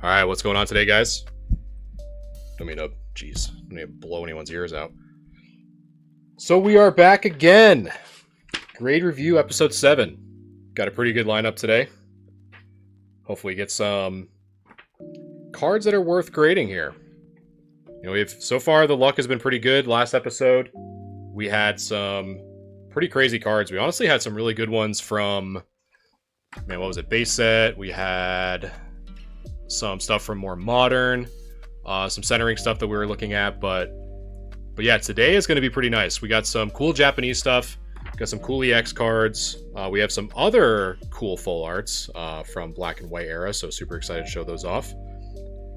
All right, what's going on today, guys? Don't mean to, jeez, don't mean to blow anyone's ears out. So we are back again. Grade review episode 7. Got a pretty good lineup today. Hopefully get some cards that are worth grading here. You know, so far the luck has been pretty good. Last episode, we had some pretty crazy cards. We honestly had some really good ones from, man, what was it? Base set. We had some stuff from more modern, some centering stuff that we were looking at, but yeah, today is going to be pretty nice. We got some cool Japanese stuff, got some cool EX cards, we have some other cool full arts from Black and White era, so super excited to show those off.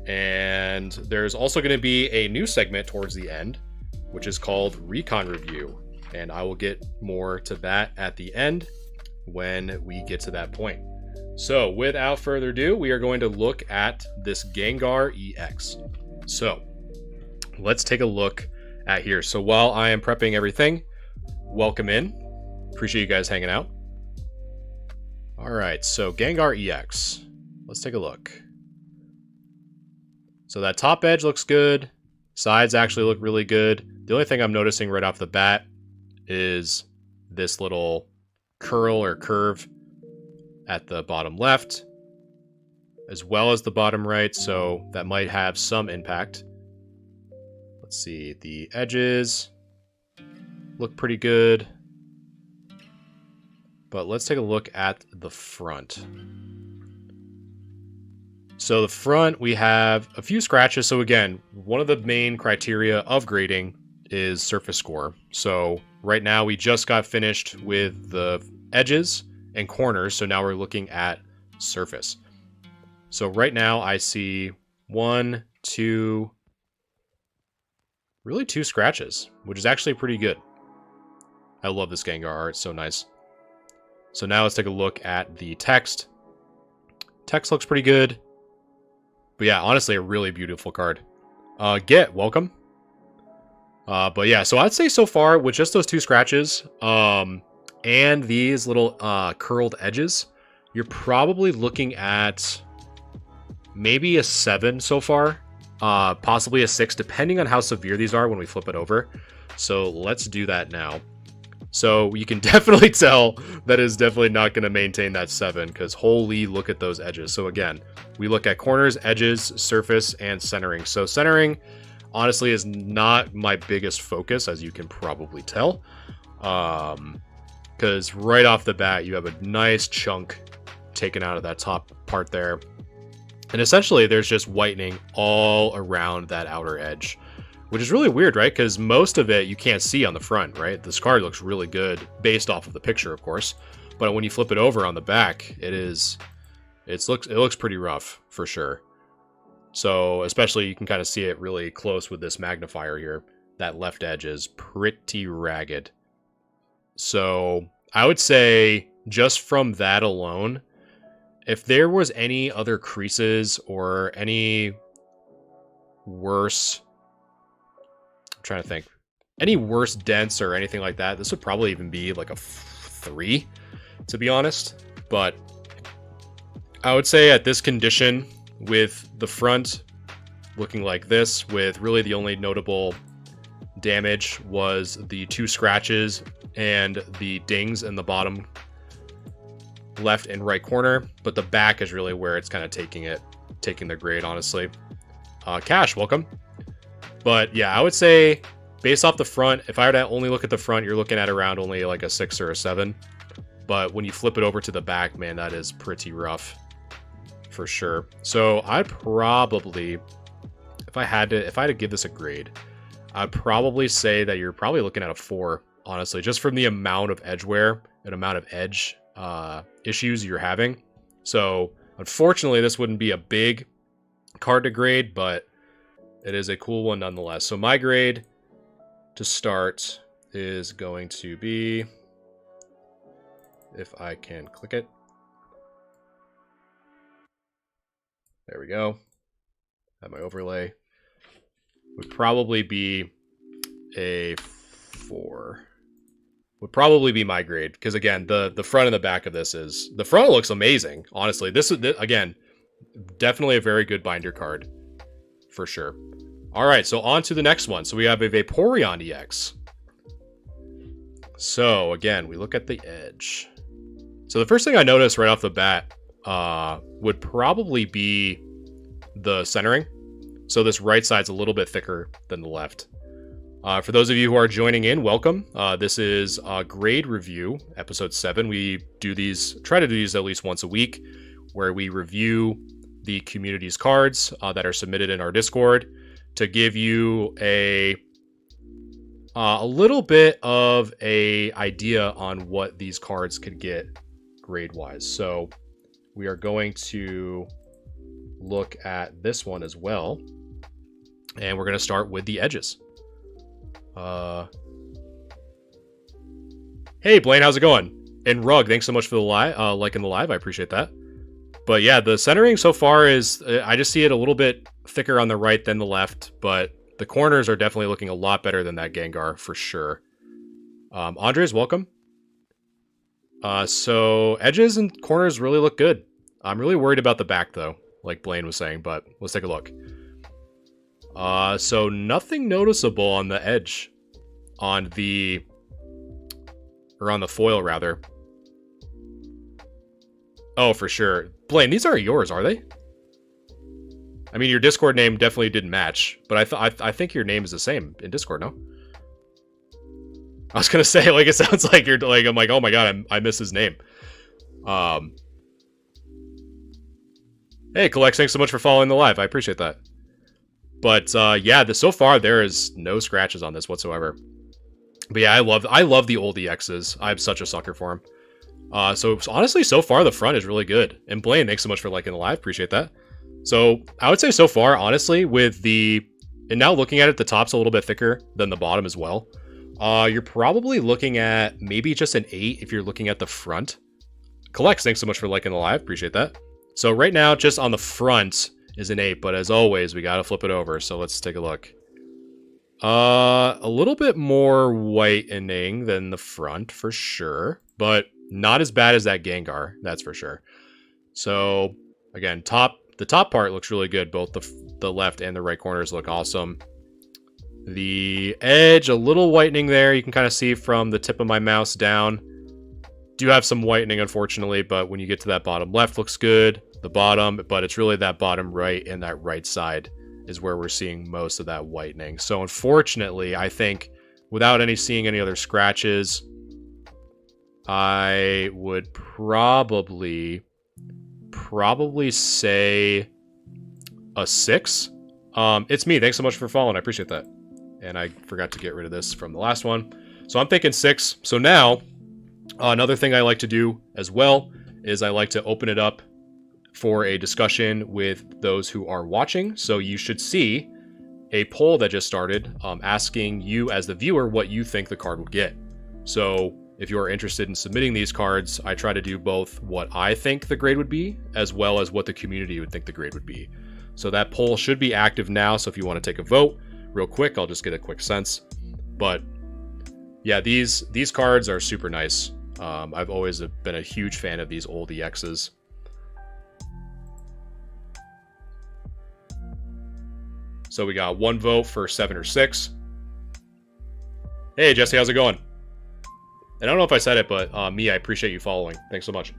And there's also going to be a new segment towards the end, which is called Recon Review, and I will get more to that at the end when we get to that point. So without further ado, we are going to look at this Gengar EX. So let's take a look at here. So while I am prepping everything, welcome in. Appreciate you guys hanging out. All right, so Gengar EX. Let's take a look. So that top edge looks good. Sides actually look really good. The only thing I'm noticing right off the bat is this little curl or curve at the bottom left, as well as the bottom right, so that might have some impact. Let's see, the edges look pretty good, but let's take a look at the front. So the front, we have a few scratches. So again, one of the main criteria of grading is surface score. So right now we just got finished with the edges and corners, so now we're looking at surface. So right now I see 1, 2, really 2 scratches, which is actually pretty good. I love this Gengar art, so nice. So now let's take a look at the text. Text looks pretty good. But yeah, honestly, a really beautiful card. Welcome. But yeah, so I'd say so far with just those 2 scratches, and these little curled edges, you're probably looking at maybe a 7 so far, possibly a 6, depending on how severe these are when we flip it over. So let's do that now. So you can definitely tell that is definitely not going to maintain that 7, because holy, look at those edges. So again, we look at corners, edges, surface, and centering. So centering, honestly, is not my biggest focus, as you can probably tell. Because right off the bat, you have a nice chunk taken out of that top part there. And essentially, there's just whitening all around that outer edge, which is really weird, right? Because most of it you can't see on the front, right? This card looks really good based off of the picture, of course. But when you flip it over on the back, it looks pretty rough for sure. So especially you can kind of see it really close with this magnifier here. That left edge is pretty ragged. So I would say just from that alone, if there was any other creases or any worse, I'm trying to think, any worse dents or anything like that, this would probably even be like a 3, to be honest. But I would say at this condition, with the front looking like this, with really the only notable damage was the 2 scratches and the dings in the bottom left and right corner, but the back is really where it's kind of taking the grade, honestly. Cash, welcome. But yeah, I would say based off the front, if I were to only look at the front, you're looking at around only like a 6 or a 7. But when you flip it over to the back, man, that is pretty rough for sure. So I'd probably, if I had to give this a grade, I'd probably say that you're probably looking at a 4, honestly, just from the amount of edge wear and amount of edge issues you're having. So unfortunately, this wouldn't be a big card to grade, but it is a cool one nonetheless. So my grade to start is going to be, if I can click it, there we go, have my overlay, would probably be a 4. Would probably be my grade, because again, the front and the back of this is, the front looks amazing, honestly. This again, Definitely a very good binder card, for sure. All right, so on to the next one. So we have a Vaporeon EX. So again, we look at the edge. So the first thing I noticed right off the bat would probably be the centering. So this right side's a little bit thicker than the left. For those of you who are joining in, welcome. This is a grade review, episode 7. We try to do these at least once a week, where we review the community's cards that are submitted in our Discord to give you a little bit of a idea on what these cards could get grade-wise. So we are going to look at this one as well, and we're going to start with the edges. Hey Blaine, how's it going? And Rug, thanks so much for the liking the live. I appreciate that. But yeah, the centering so far is, I just see it a little bit thicker on the right than the left, but the corners are definitely looking a lot better than that Gengar for sure. Andres, welcome. So edges and corners really look good. I'm really worried about the back though, like Blaine was saying, but let's take a look. So nothing noticeable on the edge, on the foil rather. Oh, for sure. Blaine, these aren't yours, are they? I mean, your Discord name definitely didn't match, but I think your name is the same in Discord, no? I was gonna say, like, it sounds like you're like, I'm like, oh my god, I miss his name. Hey, Collex, thanks so much for following the live. I appreciate that. But yeah, so far there is no scratches on this whatsoever. But yeah, I love the old EXs. I'm such a sucker for them. So honestly, so far the front is really good. And Blaine, thanks so much for liking the live. Appreciate that. So I would say so far, honestly, and now looking at it, the top's a little bit thicker than the bottom as well. You're probably looking at maybe just an 8 if you're looking at the front. Collex, thanks so much for liking the live. Appreciate that. So right now, just on the front is an 8, but as always, we gotta flip it over. So let's take a look. A little bit more whitening than the front for sure, but not as bad as that Gengar, that's for sure. So again, the top part looks really good. Both the left and the right corners look awesome. The edge, a little whitening there. You can kind of see from the tip of my mouse down. Do have some whitening, unfortunately, but when you get to that bottom left, looks good. The bottom, but it's really that bottom right and that right side is where we're seeing most of that whitening. So unfortunately, I think without seeing any other scratches, I would probably say a 6. It's me. Thanks so much for following. I appreciate that. And I forgot to get rid of this from the last one. So I'm thinking 6. So now, another thing I like to do as well is I like to open it up for a discussion with those who are watching. So you should see a poll that just started asking you as the viewer what you think the card would get. So if you are interested in submitting these cards, I try to do both what I think the grade would be as well as what the community would think the grade would be. So that poll should be active now. So if you want to take a vote real quick, I'll just get a quick sense. But yeah, these cards are super nice. I've always been a huge fan of these old EXs. So we got 1 vote for 7 or 6. Hey, Jesse, how's it going? And I don't know if I said it, but me, I appreciate you following. Thanks so much.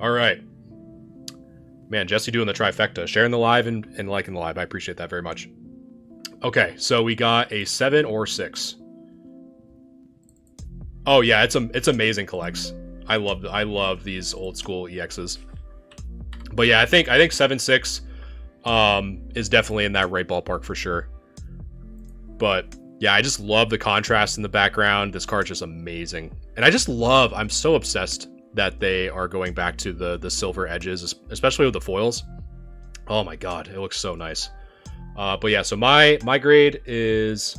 All right. Man, Jesse doing the trifecta. Sharing the live and liking the live. I appreciate that very much. Okay, so we got a 7 or 6. Oh yeah, it's amazing, Collex. I love these old school EXs. But yeah, I think 7-6 is definitely in that right ballpark for sure. But yeah, I just love the contrast in the background. This card's just amazing. And I'm so obsessed that they are going back to the silver edges, especially with the foils. Oh my god, it looks so nice. But yeah, so my grade is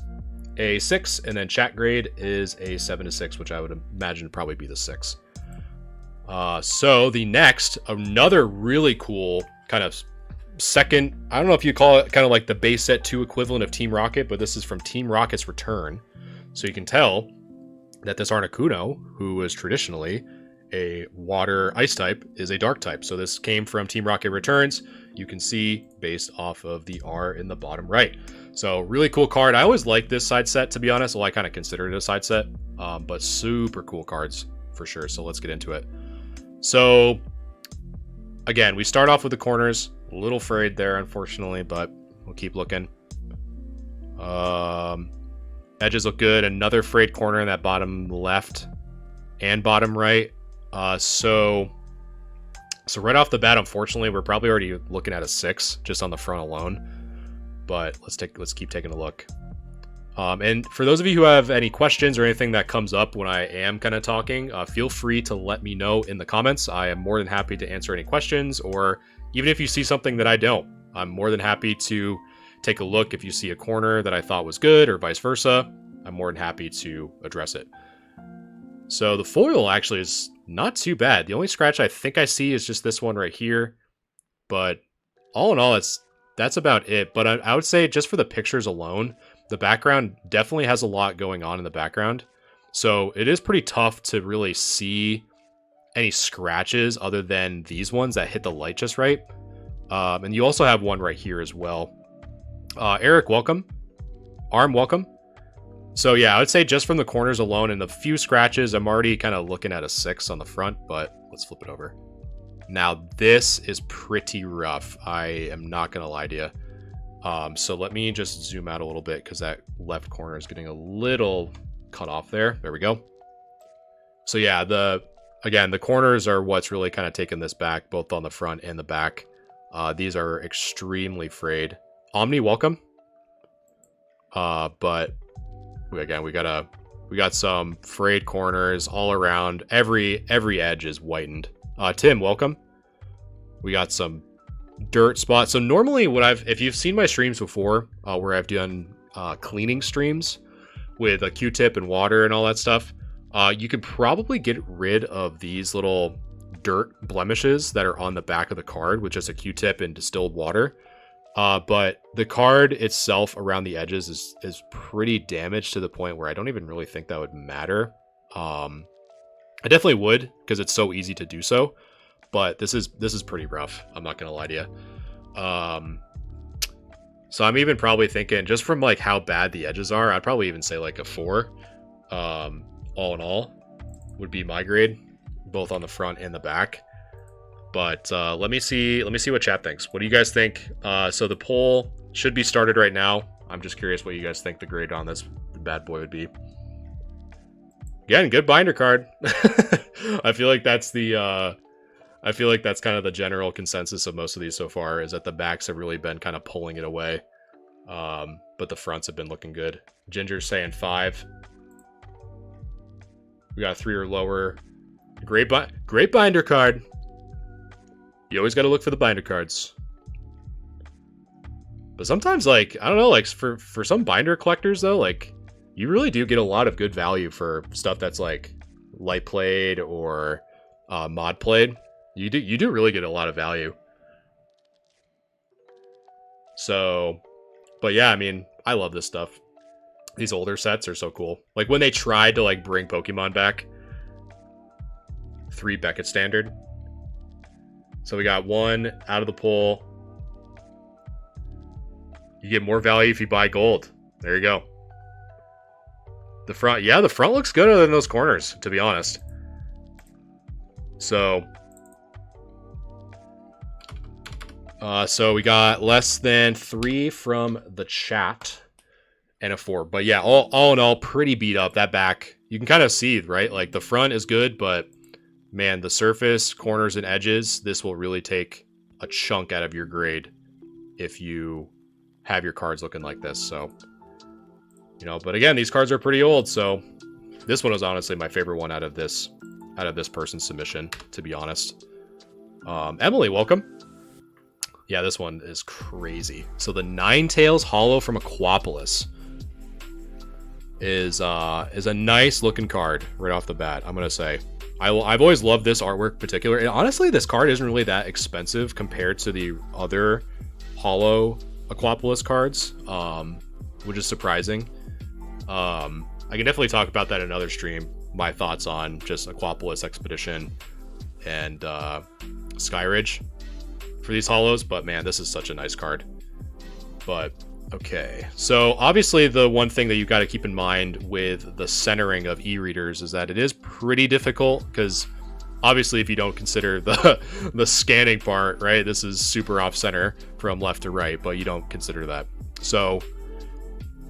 a 6, and then chat grade is a 7 to 6, which I would imagine would probably be the 6. So the next, another really cool kind of second, I don't know if you call it kind of like the base set 2 equivalent of Team Rocket, but this is from Team Rocket's Return. So you can tell that this Articuno, who is traditionally a water ice type, is a dark type. So this came from Team Rocket Returns. You can see based off of the R in the bottom right. So really cool card. I always like this side set, to be honest. Well, I kind of consider it a side set, but super cool cards for sure. So let's get into it. So again, we start off with the corners. A little frayed there, unfortunately, but we'll keep looking. Edges look good. Another frayed corner in that bottom left and bottom right. So right off the bat, unfortunately, we're probably already looking at a 6 just on the front alone. But let's keep taking a look. And for those of you who have any questions or anything that comes up when I am kind of talking, feel free to let me know in the comments. I am more than happy to answer any questions, or even if you see something that I don't, I'm more than happy to take a look. If you see a corner that I thought was good or vice versa, I'm more than happy to address it. So the foil actually is not too bad. The only scratch I think I see is just this one right here. But all in all, that's about it. But I would say just for the pictures alone, the background definitely has a lot going on in the background. So it is pretty tough to really see any scratches other than these ones that hit the light just right. And you also have one right here as well. Eric, welcome. Arm, welcome. So yeah, I would say just from the corners alone and the few scratches, I'm already kind of looking at a 6 on the front, but let's flip it over. Now this is pretty rough. I am not going to lie to you. So let me just zoom out a little bit because that left corner is getting a little cut off there. There we go. So yeah, again, the corners are what's really kind of taking this back, both on the front and the back. These are extremely frayed. Omni, welcome. But again, we got some frayed corners all around. Every edge is whitened. Tim, welcome. We got some dirt spots. So normally if you've seen my streams before, where I've done cleaning streams with a Q-tip and water and all that stuff, you could probably get rid of these little dirt blemishes that are on the back of the card with just a Q-tip and distilled water. But the card itself around the edges is pretty damaged to the point where I don't even really think that would matter. I definitely would, because it's so easy to do so. But this is pretty rough. I'm not gonna lie to you. So I'm even probably thinking, just from like how bad the edges are, I'd probably even say like a 4. All in all, would be my grade, both on the front and the back. But let me see what chat thinks. What do you guys think? So the poll should be started right now. I'm just curious what you guys think the grade on this bad boy would be. Again, good binder card. I feel like that's kind of the general consensus of most of these so far, is that the backs have really been kind of pulling it away. But the fronts have been looking good. Ginger's saying 5. We got 3 or lower. Great binder card. You always got to look for the binder cards. But sometimes, like, I don't know, like for some binder collectors though, like you really do get a lot of good value for stuff that's like light played or mod played. You do really get a lot of value. So, but yeah, I mean, I love this stuff. These older sets are so cool. Like when they tried to like bring Pokemon back, 3 Beckett standard. So we got 1 out of the pull. You get more value if you buy gold. There you go. The front, yeah, the front looks good other than those corners, to be honest. So we got less than 3 from the chat and a 4. But yeah, all in all, pretty beat up. That back, you can kind of see, right? Like the front is good, but man, the surface, corners, and edges, this will really take a chunk out of your grade if you have your cards looking like this. So, you know, but again, these cards are pretty old, so this one was honestly my favorite one out of this person's submission, to be honest. Emily, welcome. Yeah, this one is crazy. So the Ninetales Hollow from Aquapolis is a nice looking card right off the bat, I'm gonna say. I've always loved this artwork in particular. And honestly, this card isn't really that expensive compared to the other Hollow Aquapolis cards, which is surprising. I can definitely talk about that in another stream. My thoughts on just Aquapolis Expedition and Skyridge for these holos. But man, this is such a nice card. But okay, so obviously the one thing that you got to keep in mind with the centering of e-readers is that it is pretty difficult, because obviously if you don't consider the scanning part, right, this is super off center from left to right, but you don't consider that. So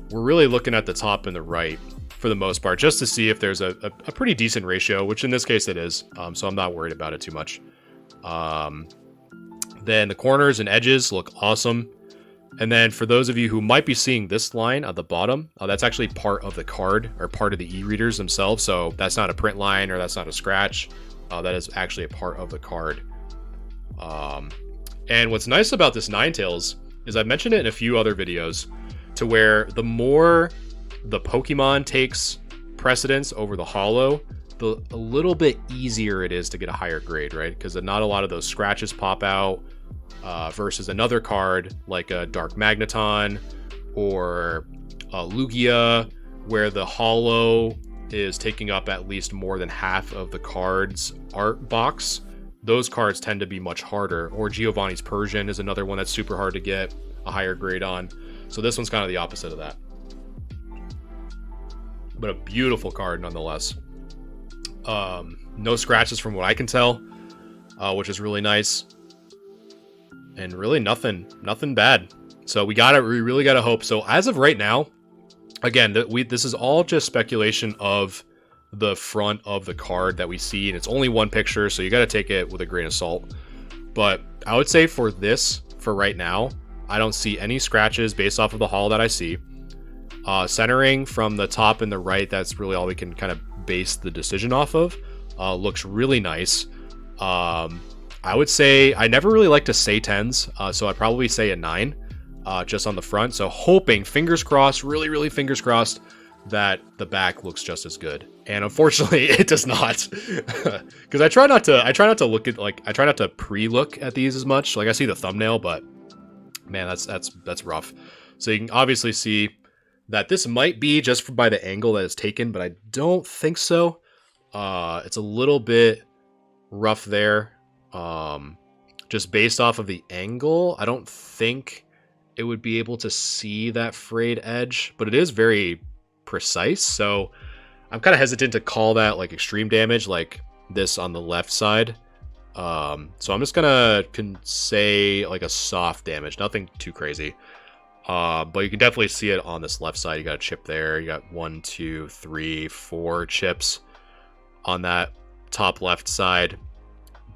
we're really looking at the top and the right for the most part, just to see if there's a pretty decent ratio, which in this case it is. So I'm not worried about it too much. Then the corners and edges look awesome. And then for those of you who might be seeing this line at the bottom, that's actually part of the card, or part of the e-readers themselves. So that's not a print line, or that's not a scratch. That is actually a part of the card. And what's nice about this Ninetales is I've mentioned it in a few other videos, to where the more the Pokemon takes precedence over the holo, a little bit easier it is to get a higher grade, right? Because not a lot of those scratches pop out, versus another card like a Dark Magneton or a Lugia, where the holo is taking up at least more than half of the card's art box. Those cards tend to be much harder. Or Giovanni's Persian is another one that's super hard to get a higher grade on. So this one's kind of the opposite of that. But a beautiful card nonetheless. No scratches from what I can tell, which is really nice. And really nothing bad. So we really gotta hope. So as of right now, again, this is all just speculation of the front of the card that we see, and it's only one picture, so you gotta take it with a grain of salt. But I would say for right now, I don't see any scratches based off of the haul that I see. Centering from the top and the right, that's really all we can kind of base the decision off of. Looks really nice. I would say, I never really like to say 10s, so I'd probably say a 9, just on the front. So hoping, fingers crossed, really fingers crossed, that the back looks just as good. And unfortunately, it does not. Because I try not to look at, like, I try not to pre-look at these as much. Like, I see the thumbnail, but man, that's rough. So you can obviously see that this might be just by the angle that it's taken, but I don't think so. It's a little bit rough there. Just based off of the angle, I don't think it would be able to see that frayed edge, but it is very precise. So I'm kind of hesitant to call that like extreme damage, like this on the left side. So I'm just gonna say like a soft damage, nothing too crazy. But you can definitely see it on this left side. You got a chip there. You got 1, 2, 3, 4 chips on that top left side.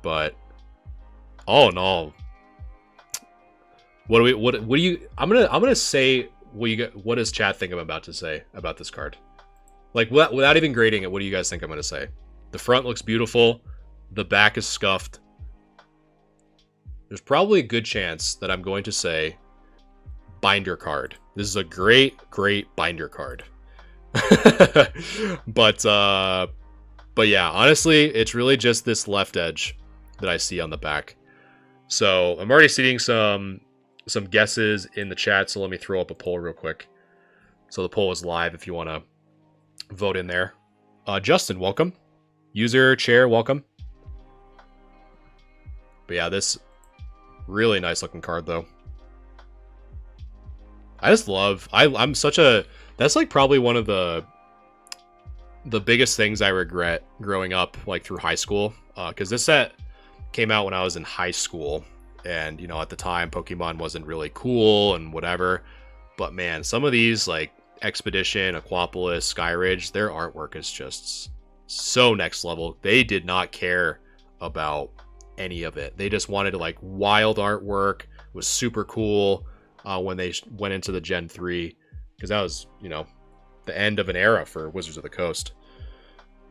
But oh no, what do you? I'm gonna say what does chat think I'm about to say about this card? Like without even grading it, what do you guys think I'm gonna say? The front looks beautiful. The back is scuffed. There's probably a good chance that I'm going to say binder card. This is a great binder card. But yeah, honestly, it's really just this left edge that I see on the back. So I'm already seeing some guesses in the chat, so let me throw up a poll real quick. So the poll is live if you want to vote in there. Justin, welcome. User Chair, welcome. But yeah, this really nice looking card though. I just love, I'm such a, that's like probably one of the biggest things I regret growing up, like through high school, because this set came out when I was in high school, and you know, at the time Pokemon wasn't really cool and whatever, but man, some of these like Expedition, Aquapolis, Skyridge, their artwork is just so next level. They did not care about any of it. They just wanted to like wild artwork. It was super cool when they went into the Gen 3, because that was, you know, the end of an era for Wizards of the Coast.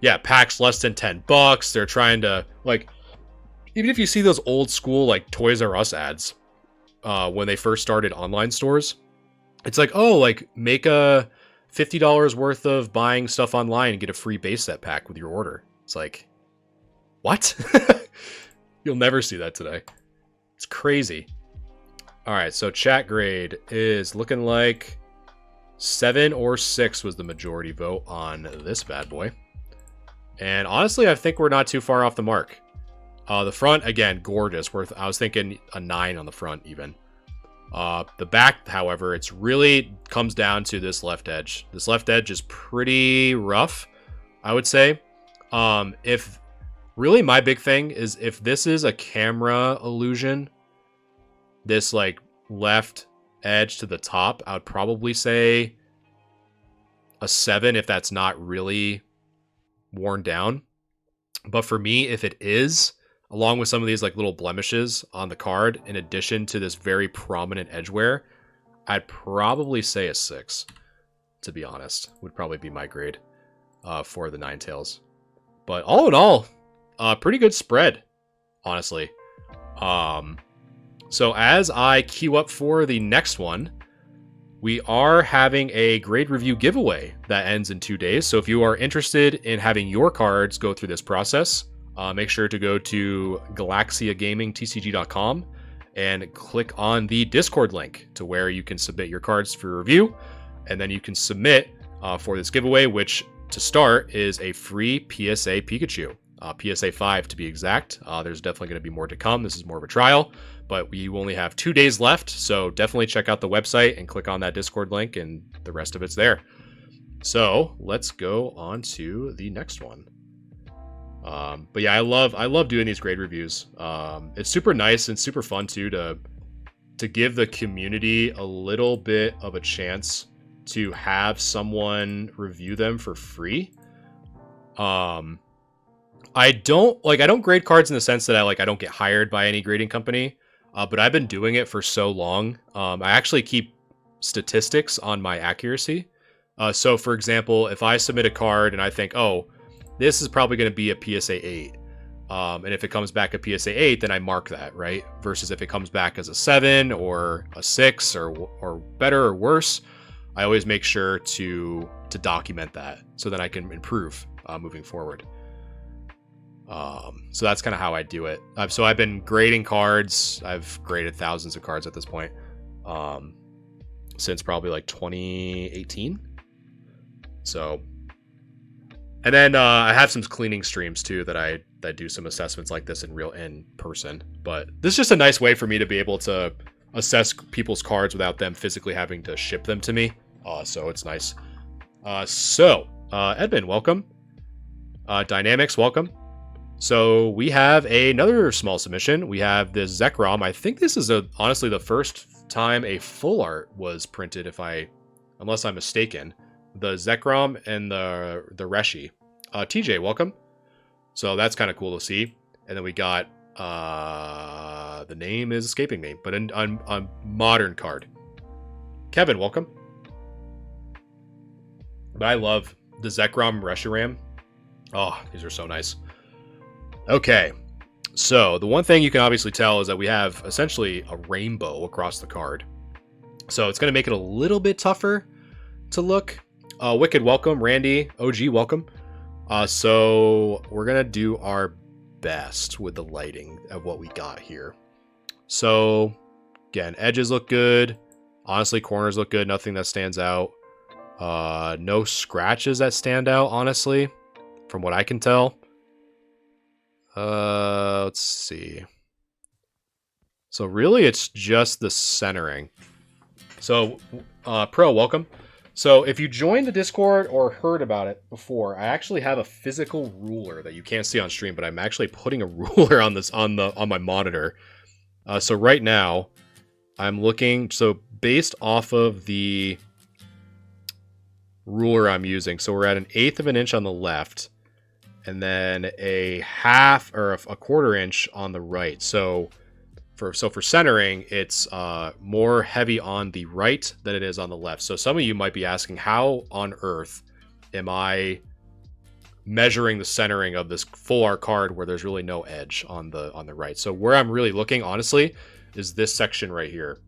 Yeah, packs less than $10. They're trying to, like, even if you see those old school like Toys R Us ads when they first started online stores, it's like, oh, like make a $50 worth of buying stuff online and get a free base set pack with your order. It's like, what? You'll never see that today. It's crazy. All right, so chat grade is looking like 7 or 6 was the majority vote on this bad boy. And honestly, I think we're not too far off the mark. The front, again, gorgeous. I was thinking a 9 on the front even. The back, however, it's really comes down to this left edge. This left edge is pretty rough, I would say. If really my big thing is if this is a camera illusion, this like left edge to the top, I would probably say a 7 if that's not really worn down. But for me, if it is, along with some of these like little blemishes on the card, in addition to this very prominent edge wear, I'd probably say a 6, to be honest. Would probably be my grade for the Ninetales. But all in all, pretty good spread, honestly. So as I queue up for the next one, we are having a grade review giveaway that ends in 2 days. So if you are interested in having your cards go through this process, make sure to go to galaxiagamingtcg.com and click on the Discord link to where you can submit your cards for review. And then you can submit for this giveaway, which to start is a free PSA Pikachu. PSA 5 to be exact. There's definitely going to be more to come. This is more of a trial, but we only have 2 days left. So definitely check out the website and click on that Discord link, and the rest of it's there. So let's go on to the next one. But yeah, I love doing these grade reviews. It's super nice and super fun too to give the community a little bit of a chance to have someone review them for free. I don't grade cards in the sense that I don't get hired by any grading company, but I've been doing it for so long. I actually keep statistics on my accuracy. So for example, if I submit a card and I think, oh, this is probably going to be a PSA 8. And if it comes back a PSA 8, then I mark that, right? Versus if it comes back as a 7 or a 6 or better or worse, I always make sure to document that so that I can improve moving forward. So that's kind of how I do it. So I've been grading cards. I've graded thousands of cards at this point, since probably like 2018. So, and then I have some cleaning streams too that do some assessments like this in person. But this is just a nice way for me to be able to assess people's cards without them physically having to ship them to me. So it's nice. Edmund, welcome. Dynamics, welcome. So we have another small submission. We have this Zekrom. I think this is honestly the first time a full art was printed, unless I'm mistaken. The Zekrom and the Reshi. TJ, welcome. So that's kind of cool to see. And then we got the name is escaping me, but a modern card. Kevin, welcome. But I love the Zekrom Reshiram. Oh, these are so nice. Okay, so the one thing you can obviously tell is that we have essentially a rainbow across the card. So it's going to make it a little bit tougher to look. Wicked, welcome. Randy, OG, welcome. So we're going to do our best with the lighting of what we got here. So, again, edges look good. Honestly, corners look good. Nothing that stands out. No scratches that stand out, honestly, from what I can tell. Let's see. So really it's just the centering. So, Pro, welcome. So if you joined the Discord or heard about it before, I actually have a physical ruler that you can't see on stream, but I'm actually putting a ruler on this on my monitor. So right now I'm looking, so based off of the ruler I'm using, so we're at 1/8 of an inch on the left, and then a half or a quarter inch on the right. So for centering, it's more heavy on the right than it is on the left. So some of you might be asking, how on earth am I measuring the centering of this full art card where there's really no edge on the right? So where I'm really looking, honestly, is this section right here.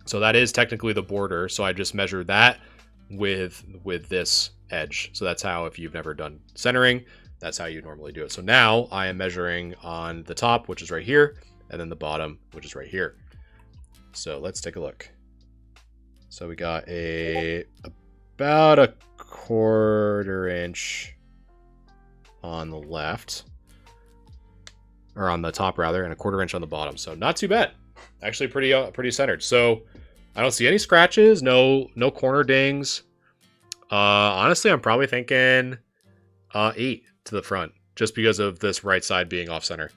So that is technically the border. So I just measure that with this edge. So that's how, if you've never done centering, that's how you normally do it. So now I am measuring on the top, which is right here, and then the bottom, which is right here. So let's take a look. So we got about a 1/4 inch on the left, or on the top rather, and a 1/4 inch on the bottom. So not too bad. Actually pretty centered. So I don't see any scratches, no corner dings. Honestly, I'm probably thinking 8 to the front, just because of this right side being off center.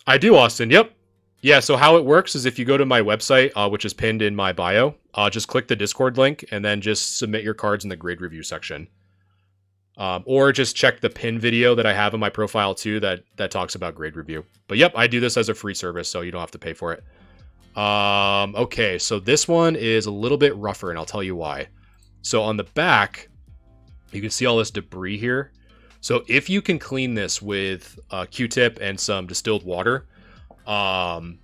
I do, Austin. Yep. Yeah, so how it works is if you go to my website, which is pinned in my bio, just click the Discord link and then just submit your cards in the grade review section. Or just check the pin video that I have in my profile too that talks about grade review. But yep, I do this as a free service, so you don't have to pay for it. Okay, so this one is a little bit rougher, and I'll tell you why. So on the back, you can see all this debris here. So if you can clean this with a Q-tip and some distilled water,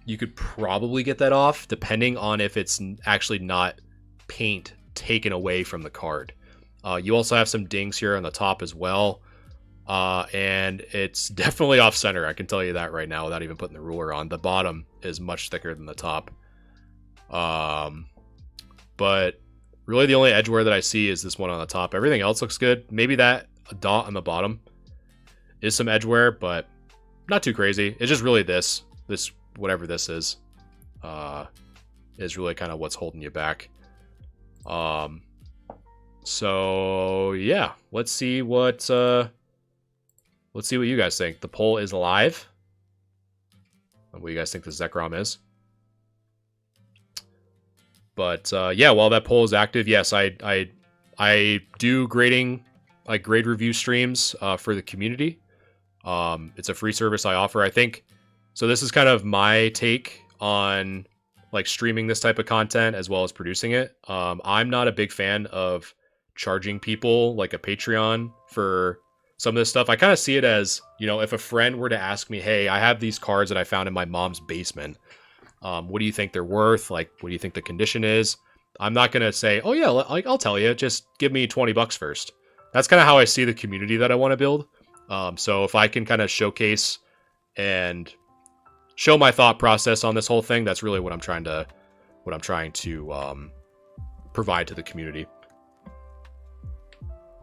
you could probably get that off, depending on if it's actually not paint taken away from the card. You also have some dings here on the top as well, and it's definitely off center. I can tell you that right now without even putting the ruler on. The bottom is much thicker than the top, but really the only edgeware that I see is this one on the top. Everything else looks good. Maybe that dot on the bottom is some edgeware, but not too crazy. It's just really this whatever this is really kind of what's holding you back. So yeah, let's see what you guys think. The poll is live. What do you guys think the Zekrom is? But yeah, while that poll is active, yes, I do grading, like grade review streams for the community. It's a free service I offer. I think so. This is kind of my take on like streaming this type of content as well as producing it. I'm not a big fan of charging people like a Patreon for some of this stuff. I kind of see it as, you know, if a friend were to ask me, hey, I have these cards that I found in my mom's basement. What do you think they're worth? Like, what do you think the condition is? I'm not going to say, oh yeah, like I'll tell you, just give me $20 first. That's kind of how I see the community that I want to build. So if I can kind of showcase and show my thought process on this whole thing, that's really what I'm trying to provide to the community.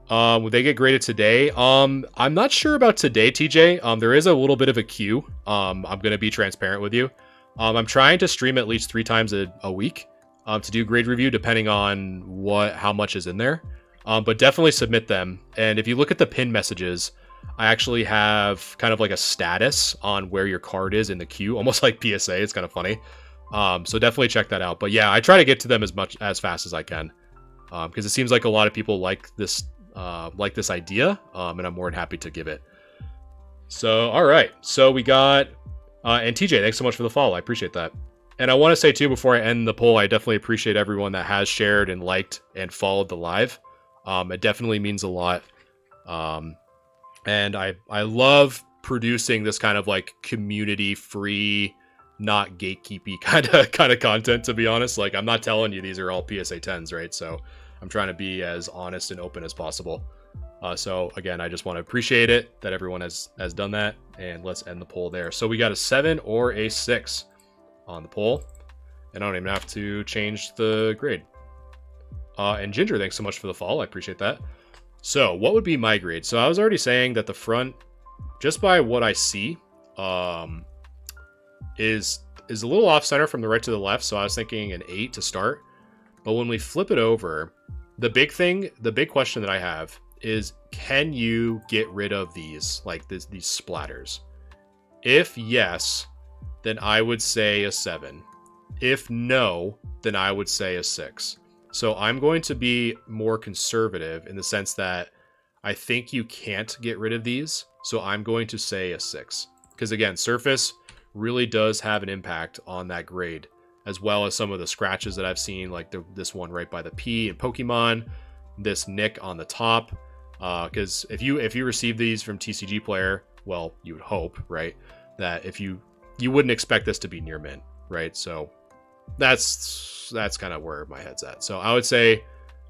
Would they get graded today? I'm not sure about today, TJ. There is a little bit of a queue. I'm going to be transparent with you. I'm trying to stream at least 3 times a week to do grade review, depending on how much is in there. But definitely submit them. And if you look at the pin messages, I actually have kind of like a status on where your card is in the queue, almost like PSA. It's kind of funny. So definitely check that out. But yeah, I try to get to them as fast as I can, because it seems like a lot of people like this idea, and I'm more than happy to give it. So all right, so we got and TJ, thanks so much for the follow. I appreciate that. And I want to say too, before I end the poll, I definitely appreciate everyone that has shared and liked and followed the live. It definitely means a lot. And I love producing this kind of like community free, not gatekeepy kind of content, to be honest. Like, I'm not telling you these are all PSA 10s, right? So I'm trying to be as honest and open as possible. So again, I just want to appreciate it that everyone has done that, and let's end the poll there. So we got a 7 or a 6 on the poll, and I don't even have to change the grade. And Ginger, thanks so much for the follow. I appreciate that. So what would be my grade? So I was already saying that the front, just by what I see, is a little off center from the right to the left. So I was thinking an 8 to start. But when we flip it over, the big question that I have is, can you get rid of these, like these splatters? If yes, then I would say a 7. If no, then I would say a 6. So I'm going to be more conservative in the sense that I think you can't get rid of these. So I'm going to say a 6. Because again, surface really does have an impact on that grade, as well as some of the scratches that I've seen, like this one right by the P in Pokemon, this nick on the top. Because if you receive these from TCG Player, well, you would hope, right, that if you wouldn't expect this to be near mint, right? So that's kind of where my head's at. So I would say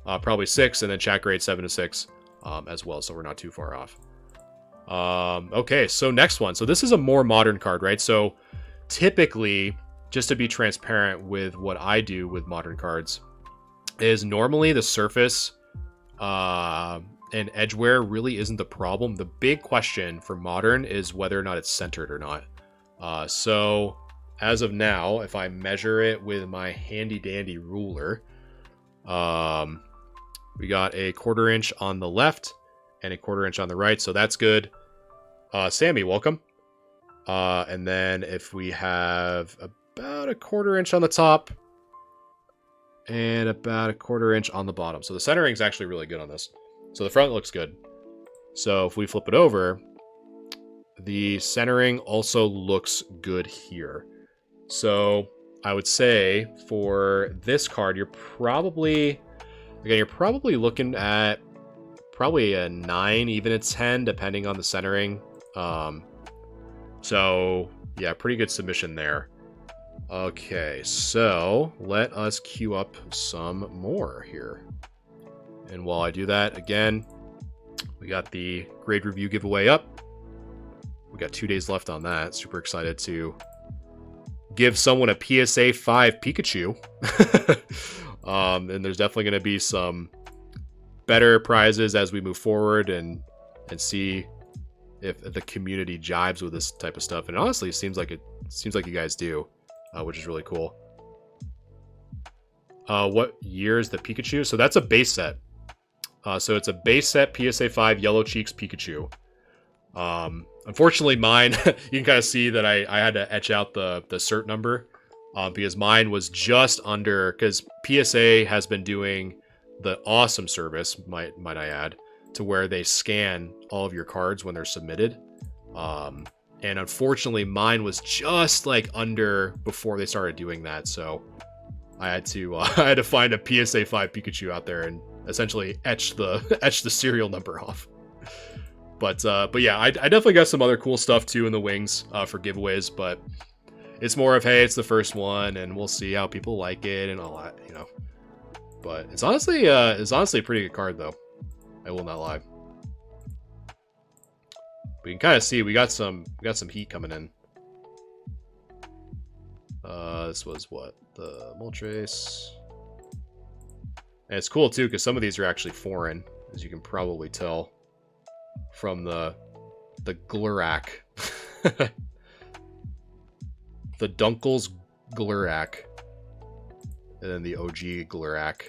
probably 6, and then chat grade 7 to 6 as well. So we're not too far off. Okay, so next one. So this is a more modern card, right? So typically just to be transparent with what I do with modern cards, is normally the surface and edgeware really isn't the problem. The big question for modern is whether or not it's centered or not. So as of now, if I measure it with my handy dandy ruler, we got a 1/4 inch on the left and a 1/4 inch on the right, so that's good. Sammy, welcome. And then if we have about a 1/4 inch on the top and about a 1/4 inch on the bottom. So the centering is actually really good on this. So the front looks good. So if we flip it over, the centering also looks good here. So I would say for this card, you're probably looking at probably a 9, even a 10, depending on the centering. So yeah, pretty good submission there. Okay, so let us queue up some more here. And while I do that, again, we got the grade review giveaway up. We got 2 days left on that. Super excited to give someone a PSA 5 Pikachu. And there's definitely going to be some better prizes as we move forward and see if the community jibes with this type of stuff. And honestly, it seems like you guys do, which is really cool. What year is the Pikachu? So that's a base set. So it's a base set PSA 5 Yellow Cheeks Pikachu. Unfortunately, mine, you can kind of see that I had to etch out the cert number because mine was just under, because PSA has been doing the awesome service, might I add, to where they scan all of your cards when they're submitted. And unfortunately, mine was just like under before they started doing that. So I had to find a PSA 5 Pikachu out there and essentially etch the serial number off. But yeah, I definitely got some other cool stuff too in the wings for giveaways. But it's more of, hey, it's the first one, and we'll see how people like it and all that, you know. But it's honestly a pretty good card though. I will not lie. We can kind of see we got some heat coming in. This was what, the Moltres. And it's cool too because some of these are actually foreign, as you can probably tell from the Glurak. The Dunkel's Glurak. And then the OG Glurak.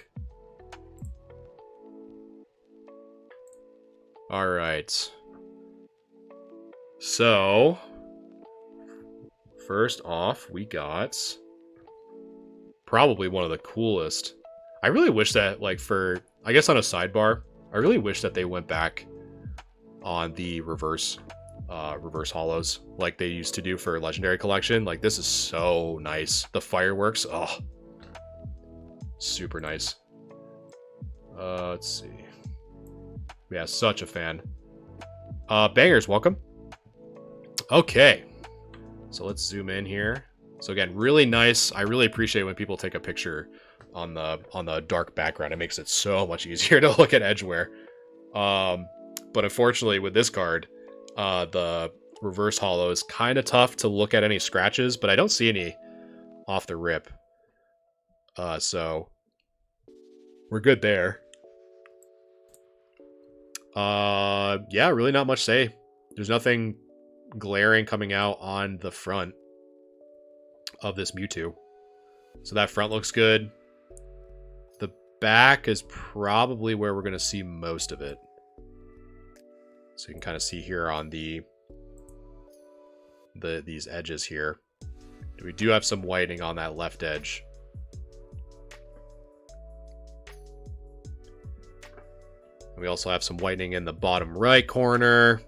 Alright. So, first off, we got probably one of the coolest. I really wish that, like, I guess on a sidebar, I really wish that they went back on the reverse holos like they used to do for Legendary Collection. Like, this is so nice. The fireworks, oh, super nice. Let's see. Yeah, such a fan. Bangers, welcome. Okay, so let's zoom in here. So again, really nice. I really appreciate when people take a picture on the dark background. It makes it so much easier to look at edgeware. But unfortunately, with this card, the reverse holo is kind of tough to look at any scratches, but I don't see any off the rip. So we're good there. Yeah, really not much to say. There's nothing glaring coming out on the front of this Mewtwo. So that front looks good. The back is probably where we're going to see most of it. So you can kind of see here on these edges here. We do have some whitening on that left edge. We also have some whitening in the bottom right corner.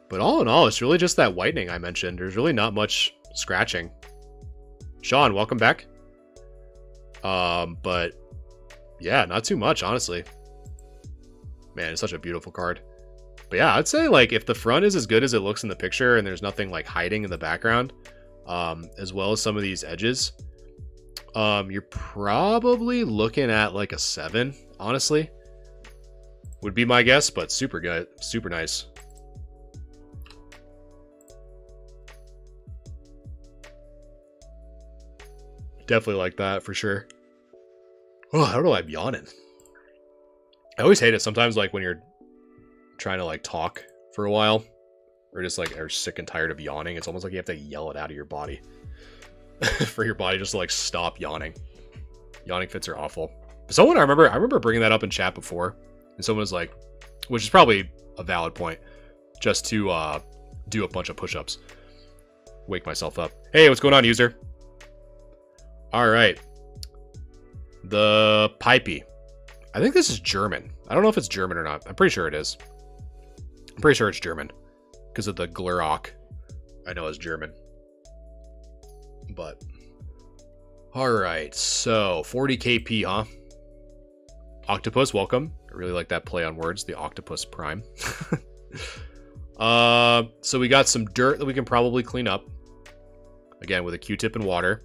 But all in all, it's really just that whitening I mentioned. There's really not much scratching. Sean, welcome back. But yeah, not too much, honestly. Man, it's such a beautiful card. But yeah, I'd say, like, if the front is as good as it looks in the picture and there's nothing like hiding in the background, as well as some of these edges, you're probably looking at like a 7, honestly. Would be my guess, but super good, super nice. Definitely like that for sure. Oh, I don't know why I'm yawning. I always hate it sometimes, like when you're trying to like talk for a while, or just like are sick and tired of yawning. It's almost like you have to yell it out of your body for your body just to like stop yawning. Yawning fits are awful. Someone I remember bringing that up in chat before, and someone was like, which is probably a valid point, just to do a bunch of push-ups, wake myself up. Hey, what's going on, user? All right, the pipey. I think this is German. I don't know if it's German or not. I'm pretty sure it is. I'm pretty sure it's German because of the Glurak. I know it's German, but all right. So 40 KP, huh? Octopus, welcome. I really like that play on words. The Octopus Prime. So we got some dirt that we can probably clean up. Again, with a Q-tip and water.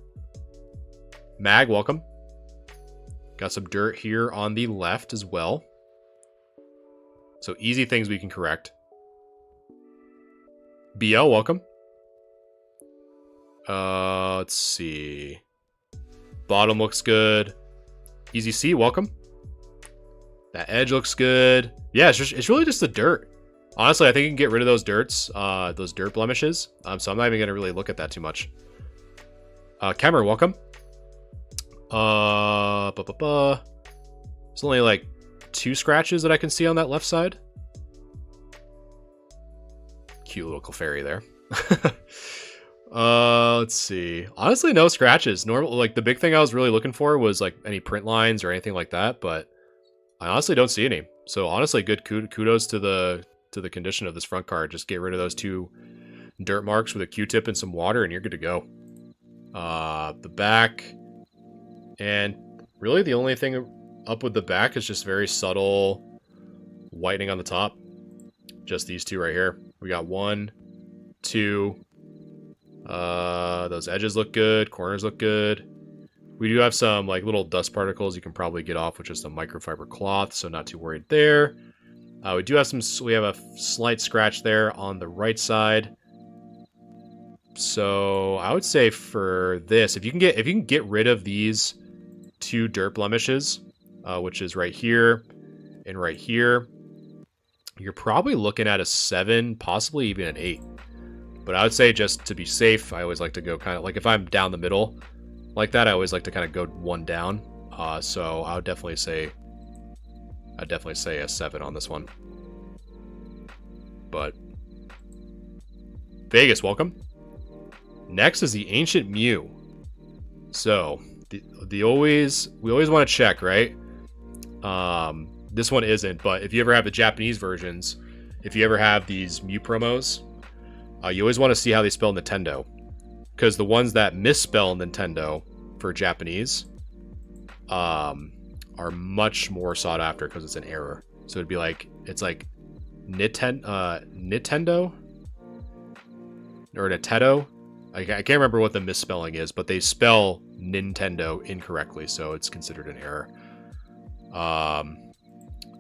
Mag, welcome. Got some dirt here on the left as well. So easy things we can correct. BL, welcome. Let's see. Bottom looks good. Easy C, welcome. That edge looks good. Yeah, it's really just the dirt. Honestly, I think you can get rid of those those dirt blemishes. So I'm not even gonna really look at that too much. Kemmer, welcome. There's only like 2 scratches that I can see on that left side. Cute little Clefairy there. Let's see. Honestly, no scratches. Like the big thing I was really looking for was like any print lines or anything like that, but I honestly don't see any. So honestly, good kudos to the condition of this front card. Just get rid of those 2 dirt marks with a Q-tip and some water, and you're good to go. The back, and really the only thing up with the back is just very subtle whitening on the top. Just these 2 right here. We got 1, 2. Those edges look good. Corners look good. We do have some like little dust particles you can probably get off with just a microfiber cloth, so not too worried there. We do have we have a slight scratch there on the right side. So I would say for this, if you can get rid of these 2 dirt blemishes, which is right here and right here, you're probably looking at a 7, possibly even an 8. But I would say just to be safe, I always like to go kind of like if I'm down the middle like that, I always like to kind of go 1 down. So I would definitely say a 7 on this one. But Vegas, welcome. Next is the Ancient Mew. So we always want to check, right? This one isn't, but if you ever have the Japanese versions, if you ever have these Mew promos, you always want to see how they spell Nintendo, because the ones that misspell Nintendo for Japanese are much more sought after because it's an error. So it'd be like Nintendo or Nintendo. I can't remember what the misspelling is, but they spell Nintendo incorrectly, so it's considered an error.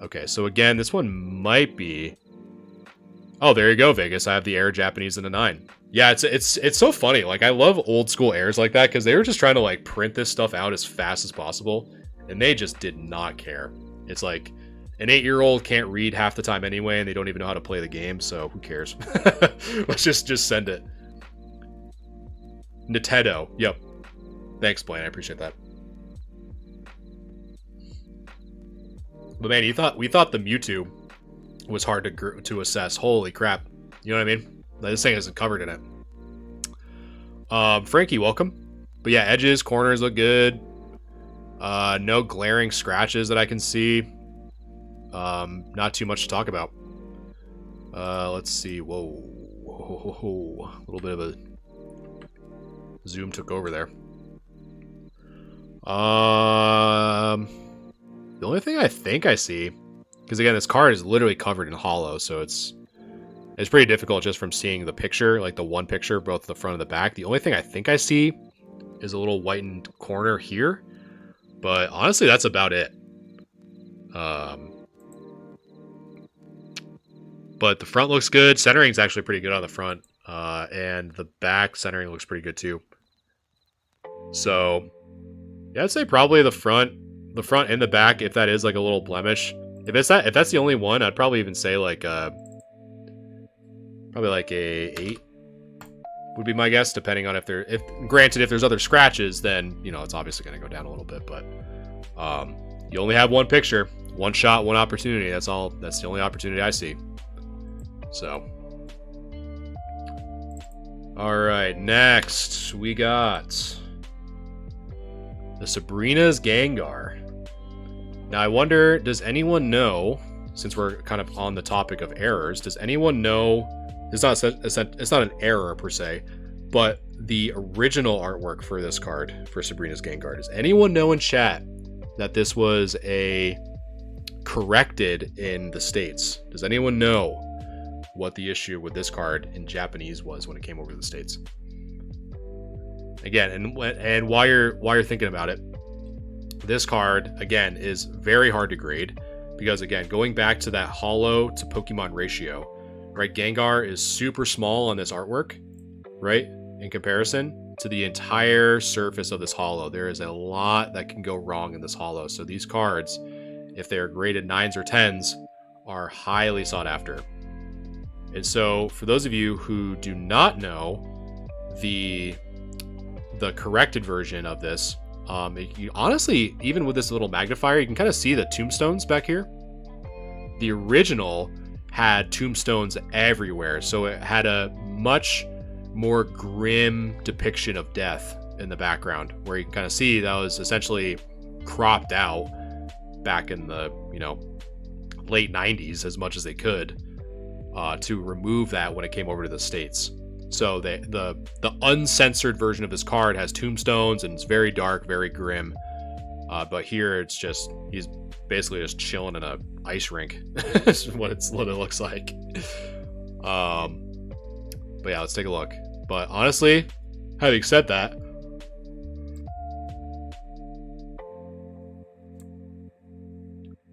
Okay, so again, this one might be. Oh, there you go, Vegas. I have the Air Japanese in a 9. Yeah, it's so funny. Like, I love old school airs like that because they were just trying to like print this stuff out as fast as possible, and they just did not care. It's like an 8-year-old can't read half the time anyway, and they don't even know how to play the game, so who cares? Let's just send it. Nintendo. Yep. Thanks, Blaine. I appreciate that. But man, we thought the Mewtwo was hard to assess. Holy crap. You know what I mean? This thing isn't covered in it. Frankie, welcome. But yeah, edges, corners look good. No glaring scratches that I can see. Not too much to talk about. Let's see. Whoa. A little bit of a zoom took over there. The only thing I think I see, because again, this card is literally covered in hollow, so it's pretty difficult just from seeing the picture, like the one picture, both the front and the back. The only thing I think I see is a little whitened corner here, but honestly, that's about it. But the front looks good. Centering is actually pretty good on the front, and the back centering looks pretty good too. So Yeah, I'd say probably the front and the back, if that is like a little blemish. If that's the only one, I'd probably even say like probably like a 8 would be my guess, depending on if there's other scratches, then it's obviously going to go down a little bit. But you only have one picture, one shot, one opportunity. That's all. That's the only opportunity I see. So, all right, next we got the Sabrina's Gengar. Now I wonder, does anyone know, since we're kind of on the topic of errors, does anyone know, it's not an error per se, but the original artwork for this card, for Sabrina's Gengar, does anyone know in chat that this was corrected in the States? Does anyone know what the issue with this card in Japanese was when it came over to the States? Again, and while you're thinking about it, this card, again, is very hard to grade because, again, going back to that holo to Pokemon ratio, right? Gengar is super small on this artwork, right? In comparison to the entire surface of this holo, there is a lot that can go wrong in this holo. So these cards, if they're graded 9s or 10s, are highly sought after. And so for those of you who do not know the corrected version of this, you honestly, even with this little magnifier, you can kind of see the tombstones back here. The original had tombstones everywhere, so it had a much more grim depiction of death in the background, where you can kind of see that was essentially cropped out back in the late 90s as much as they could to remove that when it came over to the States. So the uncensored version of this card has tombstones and it's very dark, very grim. But here it's just, he's basically just chilling in a ice rink. That's what it looks like. But yeah, let's take a look. But honestly, having said that,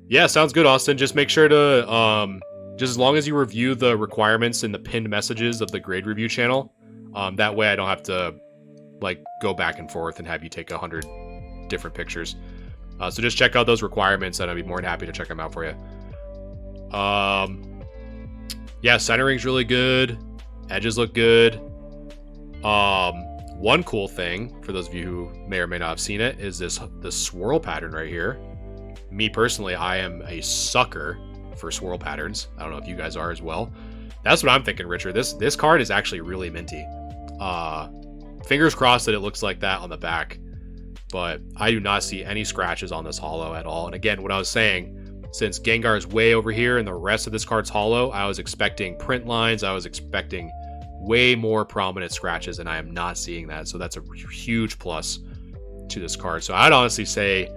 yeah, sounds good, Austin. Just make sure to just as long as you review the requirements in the pinned messages of the grade review channel, that way I don't have to go back and forth and have you take 100 different pictures. So just check out those requirements and I'd be more than happy to check them out for you. Yeah, centering's really good. Edges look good. One cool thing for those of you who may or may not have seen it is this swirl pattern right here. Me personally, I am a sucker for swirl patterns. I don't know if you guys are as well. That's what I'm thinking, Richard. This card is actually really minty. Fingers crossed that it looks like that on the back, but I do not see any scratches on this holo at all. And again, what I was saying, since Gengar is way over here and the rest of this card's holo, I was expecting print lines. I was expecting way more prominent scratches, and I am not seeing that. So that's a huge plus to this card. So I'd honestly say,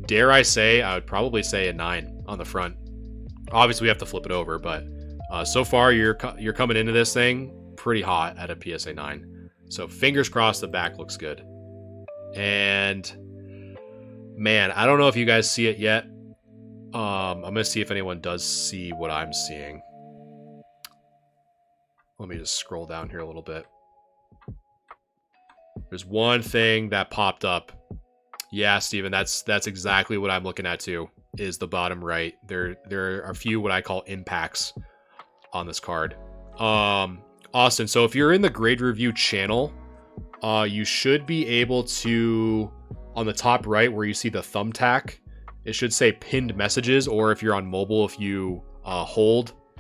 dare I say, I would probably say a 9 on the front. Obviously we have to flip it over, but so far you're coming into this thing pretty hot at a PSA 9. So fingers crossed the back looks good. And man, I don't know if you guys see it yet. I'm gonna see if anyone does see what I'm seeing. Let me just scroll down here a little bit. There's one thing that popped up. Yeah, Steven, that's exactly what I'm looking at too, is the bottom right. There are a few what I call impacts on this card. Austin, so if you're in the grade review channel, you should be able to, on the top right where you see the thumbtack, it should say pinned messages, or if you're on mobile, if you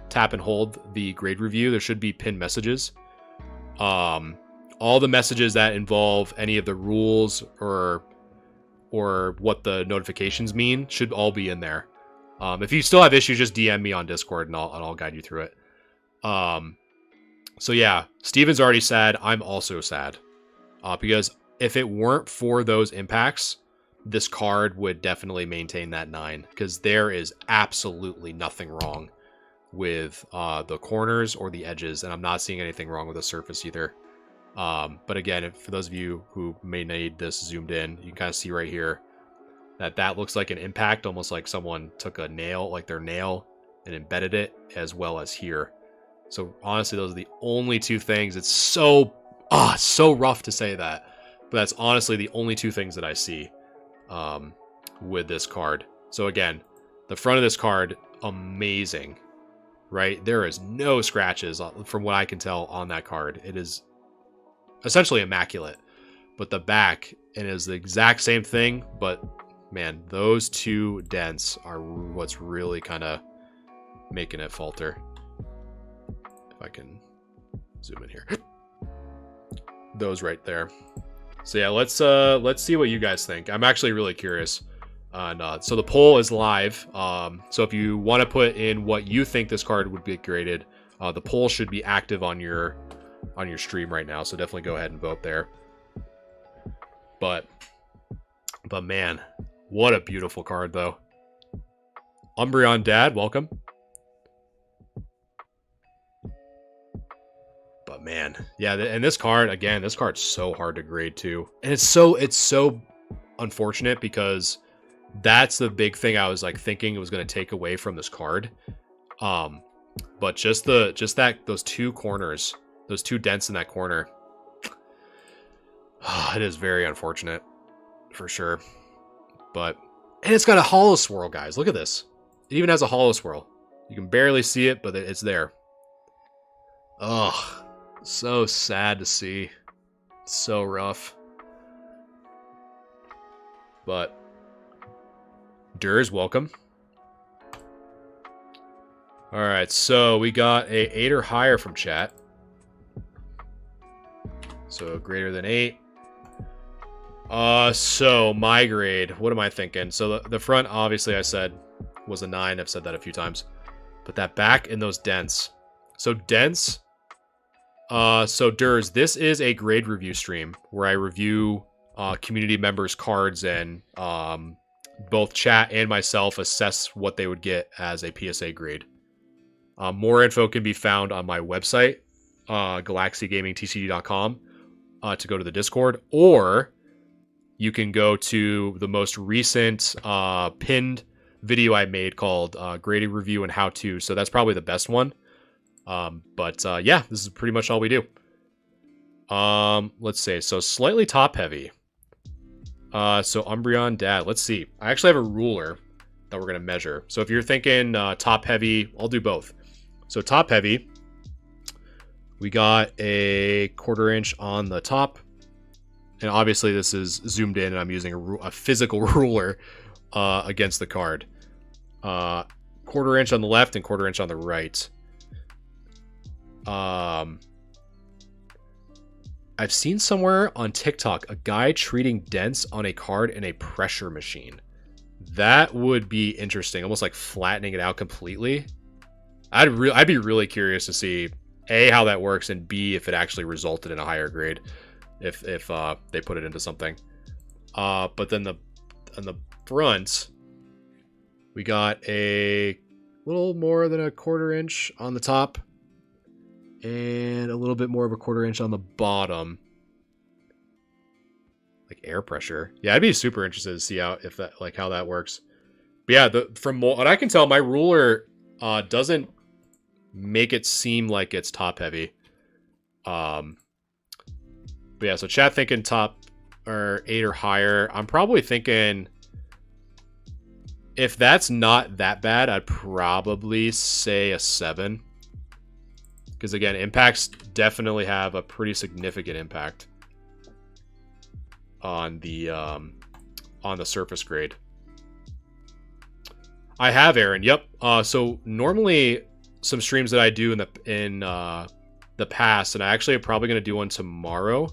tap and hold the grade review, there should be pinned messages. All the messages that involve any of the rules or what the notifications mean should all be in there. If you still have issues, just DM me on Discord and I'll guide you through it. So yeah, Steven's already sad. I'm also sad. Because if it weren't for those impacts, this card would definitely maintain that 9. Because there is absolutely nothing wrong with the corners or the edges. And I'm not seeing anything wrong with the surface either. But again, for those of you who may need this zoomed in, you can kind of see right here that looks like an impact, almost like someone took a nail, like their nail, and embedded it, as well as here. So honestly, those are the only two things. It's so rough to say that, But that's honestly the only two things that I see with this card. So again, the front of this card, amazing, right? There is no scratches from what I can tell on that card. It is essentially immaculate. But the back, it is the exact same thing, but man, those two dents are what's really kind of making it falter. If I can zoom in here. Those right there. So yeah, let's see what you guys think. I'm actually really curious. So the poll is live. So if you want to put in what you think this card would be graded, the poll should be active on your stream right now. So definitely go ahead and vote there. But man, what a beautiful card though. Umbreon Dad, welcome. But man, yeah, and this card again, this card's so hard to grade too, and it's so unfortunate because that's the big thing I was like thinking it was going to take away from this card. But those two corners, those two dents in that corner, it is very unfortunate for sure. And it's got a hollow swirl, guys. Look at this. It even has a hollow swirl. You can barely see it, but it's there. Ugh. So sad to see. So rough. But Durs, welcome. Alright, so we got a 8 or higher from chat. So greater than 8. So my grade, what am I thinking? So the front, obviously I said, was a 9. I've said that a few times. But that back and those dents. So dents. So Durs, this is a grade review stream where I review community members' cards and both chat and myself assess what they would get as a PSA grade. More info can be found on my website, galaxygamingtcg.com, to go to the Discord, or you can go to the most recent pinned video I made called Grading Review and How To. So that's probably the best one. Yeah, this is pretty much all we do. Let's see. So slightly top heavy. So Umbreon Dad. Let's see. I actually have a ruler that we're going to measure. So if you're thinking top heavy, I'll do both. So top heavy, we got a 1/4 inch on the top. And obviously this is zoomed in and I'm using a physical ruler against the card. 1/4 inch on the left and 1/4 inch on the right. I've seen somewhere on TikTok a guy treating dents on a card in a pressure machine. That would be interesting, almost like flattening it out completely. I'd be really curious to see A, how that works, and B, if it actually resulted in a higher grade if they put it into something. But then on the front, we got a little more than a 1/4 inch on the top. And a little bit more of a 1/4 inch on the bottom. Like air pressure. Yeah, I'd be super interested to see how that works. But yeah, from what I can tell, my ruler doesn't make it seem like it's top heavy. But yeah, so chat thinking top or 8 or higher. I'm probably thinking if that's not that bad, I'd probably say a 7. Because again, impacts definitely have a pretty significant impact on the surface grade. I have Aaron. Yep. So normally some streams that I do in the past, and I actually am probably going to do one tomorrow,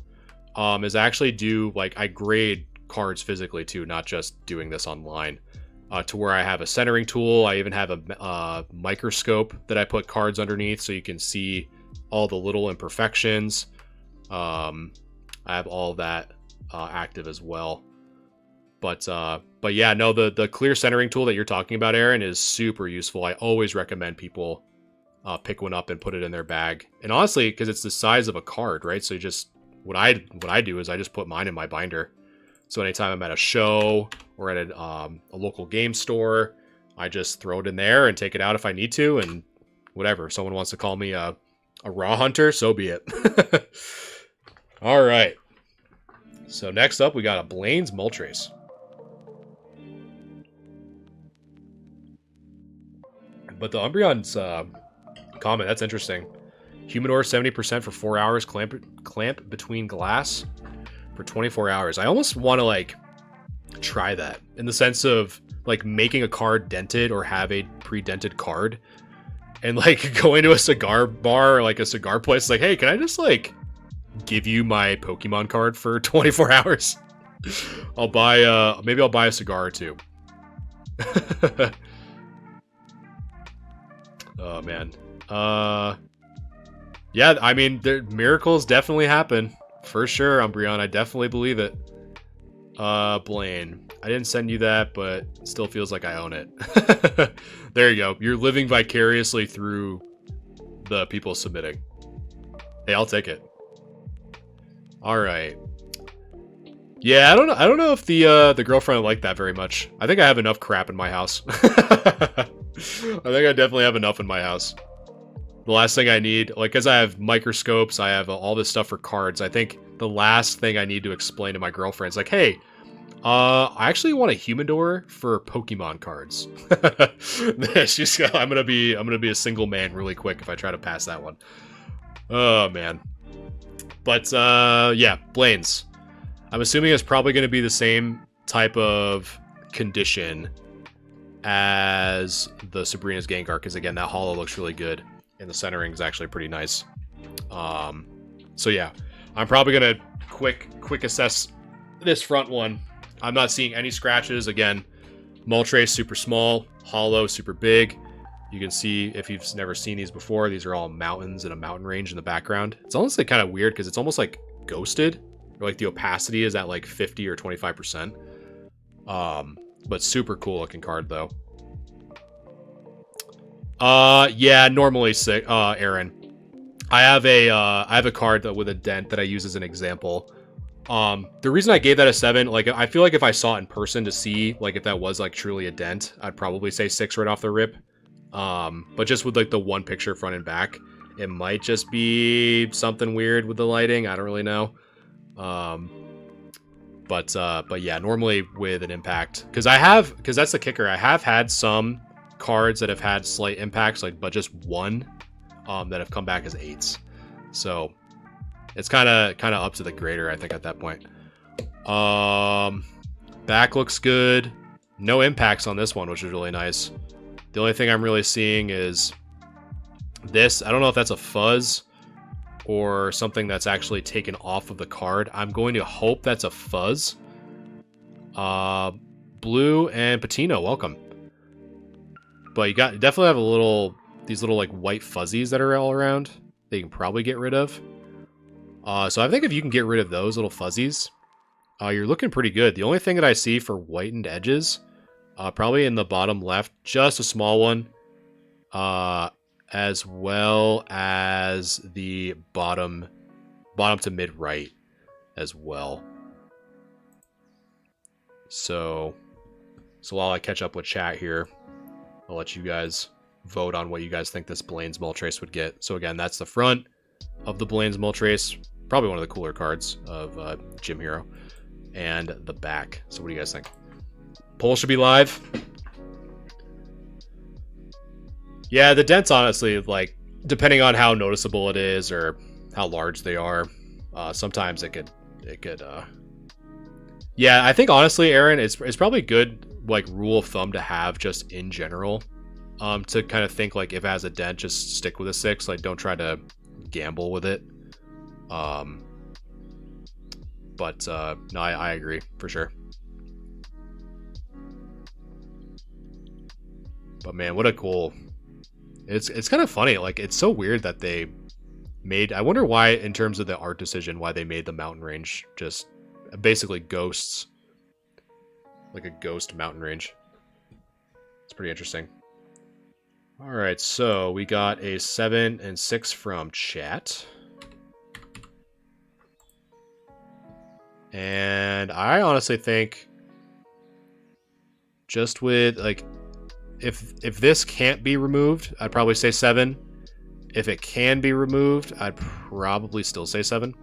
is actually do I grade cards physically too, not just doing this online. To where I have a centering tool. I even have a microscope that I put cards underneath so you can see all the little imperfections. I have all that active as well. But yeah, no, the clear centering tool that you're talking about, Aaron, is super useful. I always recommend people pick one up and put it in their bag. And honestly, because it's the size of a card, right? So you just what I do is I just put mine in my binder. So anytime I'm at a show or at a local game store, I just throw it in there and take it out if I need to, and whatever. If someone wants to call me a raw hunter, so be it. All right. So next up, we got a Blaine's Moltres. But the Umbreon's comment, that's interesting. Humidor 70% for 4 hours, clamp between glass for 24 hours. I almost want to like try that in the sense of like making a card dented or have a pre-dented card and like going to a cigar bar or like a cigar place like, hey, can I just like give you my Pokemon card for 24 hours? I'll buy maybe I'll buy a cigar or two. Oh man. Yeah, I mean, miracles definitely happen. For sure, Umbreon. I definitely believe it. Blaine. I didn't send you that, but it still feels like I own it. There you go. You're living vicariously through the people submitting. Hey, I'll take it. Alright. Yeah, I don't know if the girlfriend liked that very much. I think I have enough crap in my house. I think I definitely have enough in my house. The last thing I need, like, because I have microscopes, I have all this stuff for cards. I think the last thing I need to explain to my girlfriend is like, hey, I actually want a humidor for Pokemon cards. I'm gonna be a single man really quick if I try to pass that one. Oh man. But yeah, Blaine's. I'm assuming it's probably gonna be the same type of condition as the Sabrina's Gengar, because again, that holo looks really good. And the centering is actually pretty nice. So yeah, I'm probably gonna quick assess this front one. I'm not seeing any scratches. Again, Moltres super small, holo super big. You can see, if you've never seen these before, these are all mountains and a mountain range in the background. It's honestly kind of weird because it's almost like ghosted, or like the opacity is at like 50 or 25%. But super cool looking card though. Yeah, normally sick, Aaron. I have a card that with a dent that I use as an example. The reason I gave that a 7, like, I feel like if I saw it in person to see, like, if that was, like, truly a dent, I'd probably say 6 right off the rip. But just with, like, the one picture front and back, it might just be something weird with the lighting. I don't really know. But yeah, normally with an impact, because that's the kicker. I have had some cards that have had slight impacts, like, but just one that have come back as 8s. So it's kind of up to the grader, I think, at that point. Back looks good. No impacts on this one, which is really nice. The only thing I'm really seeing is this. I don't know if that's a fuzz or something that's actually taken off of the card. I'm going to hope that's a fuzz. Blue and Patino, welcome. But you definitely have these little like white fuzzies that are all around that you can probably get rid of. So I think if you can get rid of those little fuzzies, you're looking pretty good. The only thing that I see for whitened edges, probably in the bottom left, just a small one, as well as the bottom to mid right as well. So while I catch up with chat here, I'll let you guys vote on what you guys think this Blaine's Moltres would get. So again, that's the front of the Blaine's Moltres. Probably one of the cooler cards of Gym Hero. And the back. So what do you guys think? Poll should be live. Yeah, the dents, honestly, like, depending on how noticeable it is or how large they are, sometimes it could yeah, I think honestly, Aaron, it's probably good, like, rule of thumb to have just in general, to kind of think, like, if it has a dent, just stick with a 6. Like, don't try to gamble with it. But no, I agree for sure. But man, what a cool. It's kind of funny. Like, it's so weird that they made. I wonder why, in terms of the art decision, why they made the mountain range just basically ghosts, like a ghost mountain range. It's pretty interesting. All right, so we got a 7 and 6 from chat. And I honestly think, just with, like, if this can't be removed, I'd probably say 7. If it can be removed, I'd probably still say 7.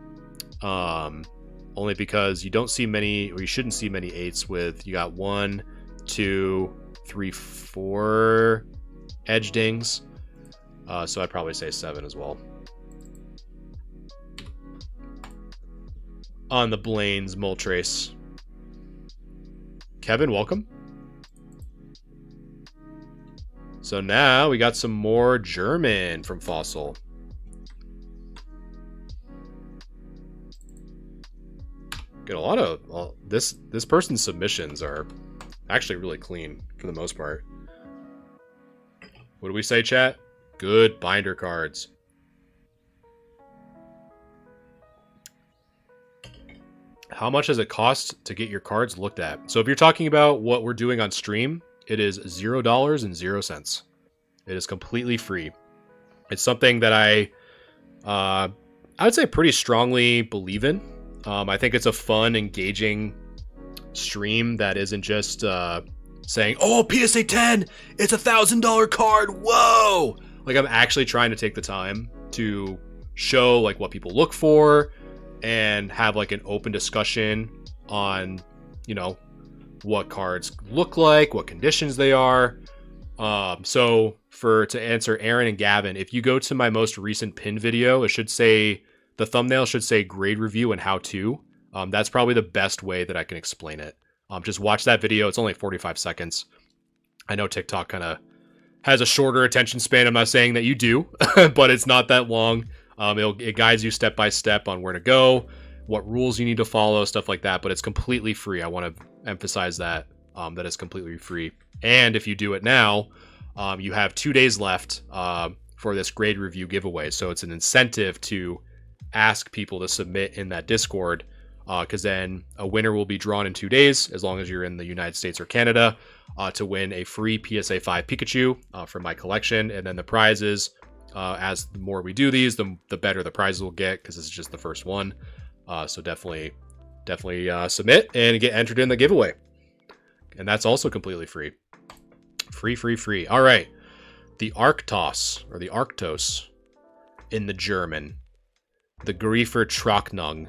only because you don't see many, or you shouldn't see many 8s with, you got 1, 2, 3, 4 edge dings. So I'd probably say 7 as well. On the Blaine's Moltres. Kevin, welcome. So now we got some more German from Fossil. Get a lot of, well, this person's submissions are actually really clean for the most part. What do we say, chat? Good binder cards. How much does it cost to get your cards looked at? So if you're talking about what we're doing on stream, it is $0.00. It is completely free. It's something that I would say pretty strongly believe in. I think it's a fun, engaging stream that isn't just saying, "Oh, PSA 10, it's $1,000 card. Whoa!" Like, I'm actually trying to take the time to show like what people look for and have like an open discussion on, you know, what cards look like, what conditions they are. So to answer Aaron and Gavin, if you go to my most recent pin video, it should say, the thumbnail should say grade review and how to. That's probably the best way that I can explain it. Just watch that video. It's only 45 seconds. I know TikTok kind of has a shorter attention span. I'm not saying that you do, but it's not that long. It guides you step by step on where to go, what rules you need to follow, stuff like that. But it's completely free. I want to emphasize that, that it's completely free. And if you do it now, you have 2 days left for this grade review giveaway. So it's an incentive to ask people to submit in that Discord, because then a winner will be drawn in 2 days, as long as you're in the United States or Canada, to win a free PSA 5 Pikachu from my collection. And then the prizes, as the more we do these, the better the prizes will get, because this is just the first one. So definitely submit and get entered in the giveaway. And that's also completely free. Free. All right. The Arctos, or the Arctos in the German. The Griefer Trocknung.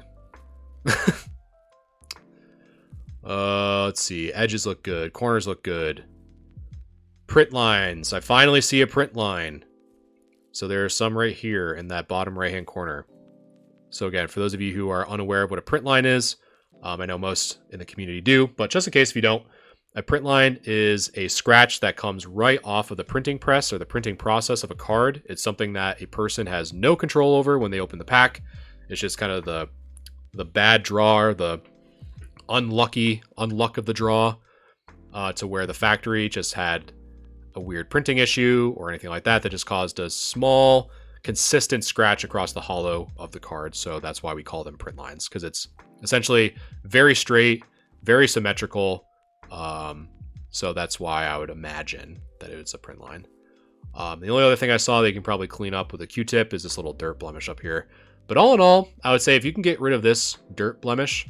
Let's see. Edges look good. Corners look good. Print lines. I finally see a print line. So there are some right here in that bottom right-hand corner. So again, for those of you who are unaware of what a print line is, I know most in the community do, but just in case if you don't, a print line is a scratch that comes right off of the printing press or the printing process of a card. It's something that a person has no control over when they open the pack. It's just kind of the bad draw, the unluck of the draw, to where the factory just had a weird printing issue or anything like that just caused a small, consistent scratch across the hollow of the card. So that's why we call them print lines, because it's essentially very straight, very symmetrical. So that's why I would imagine that it's a print line. The only other thing I saw that you can probably clean up with a Q-tip is this little dirt blemish up here. But all in all, I would say if you can get rid of this dirt blemish,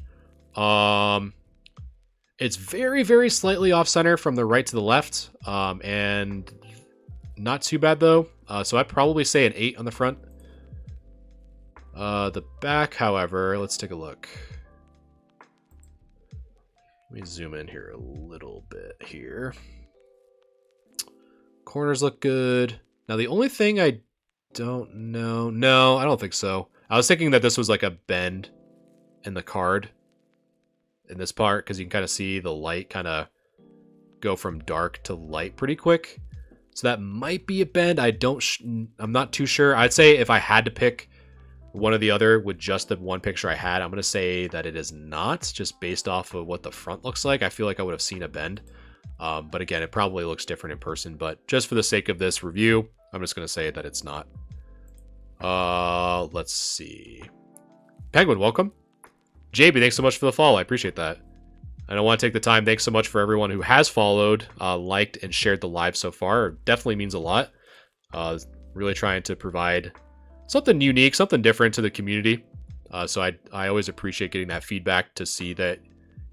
it's very, very slightly off center from the right to the left, and not too bad though. So I'd probably say an 8 on the front. The back, however, let's take a look. Let me zoom in here a little bit here. Corners look good. Now the only thing I don't know, no, I don't think so. I was thinking that this was like a bend in the card in this part, because you can kind of see the light kind of go from dark to light pretty quick. So that might be a bend. I'm not too sure. I'd say if I had to pick one or the other with just the one picture I had, I'm going to say that it is not, just based off of what the front looks like. I feel like I would have seen a bend. But again, it probably looks different in person. But just for the sake of this review, I'm just going to say that it's not. Let's see. Penguin, welcome. JB, thanks so much for the follow. I appreciate that. I don't want to take the time. Thanks so much for everyone who has followed, liked, and shared the live so far. It definitely means a lot. Really trying to provide something unique, something different to the community. So I always appreciate getting that feedback to see that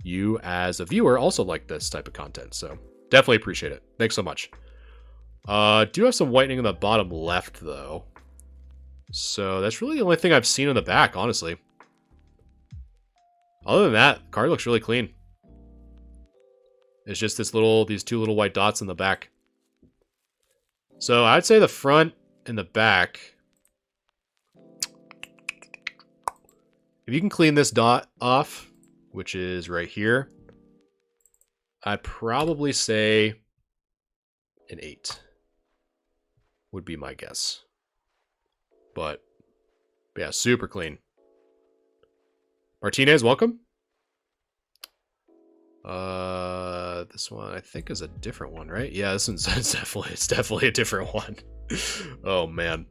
you as a viewer also like this type of content. So definitely appreciate it. Thanks so much. Do have some whitening in the bottom left though. So that's really the only thing I've seen in the back, honestly. Other than that, the card looks really clean. It's just these two little white dots in the back. So I'd say the front and the back. If you can clean this dot off, which is right here, I'd probably say an 8 would be my guess. But yeah, super clean. Martinez, welcome. This one I think is a different one, right? Yeah, this one's it's definitely a different one. Oh man.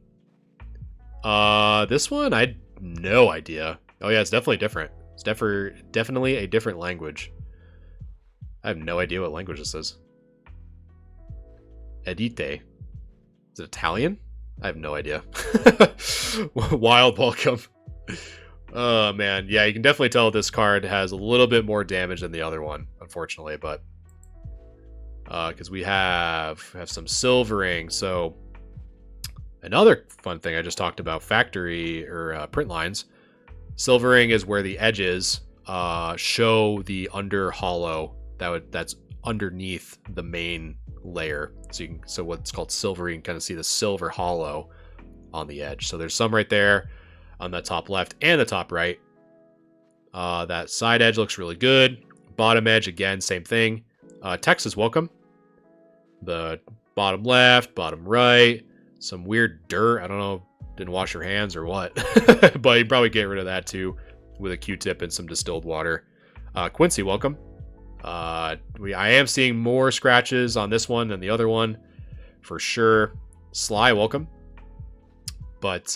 This one I had no idea. Oh yeah, it's definitely different. It's definitely a different language. I have no idea what language this is. Edite. Is it Italian? I have no idea. Wild welcome. Oh man, yeah, you can definitely tell this card has a little bit more damage than the other one, unfortunately, but because we have some silvering. So another fun thing I just talked about, factory or print lines. Silvering is where the edges show the under hollow that's underneath the main layer. So what's called silvery, you can kind of see the silver hollow on the edge. So there's some right there on the top left and the top right. That side edge looks really good. Bottom edge, again, same thing. Texas, welcome. The bottom left, bottom right, some weird dirt. I don't know, didn't wash your hands or what. But you probably get rid of that too with a Q-tip and some distilled water. Quincy, welcome. I am seeing more scratches on this one than the other one, for sure. Sly, welcome. But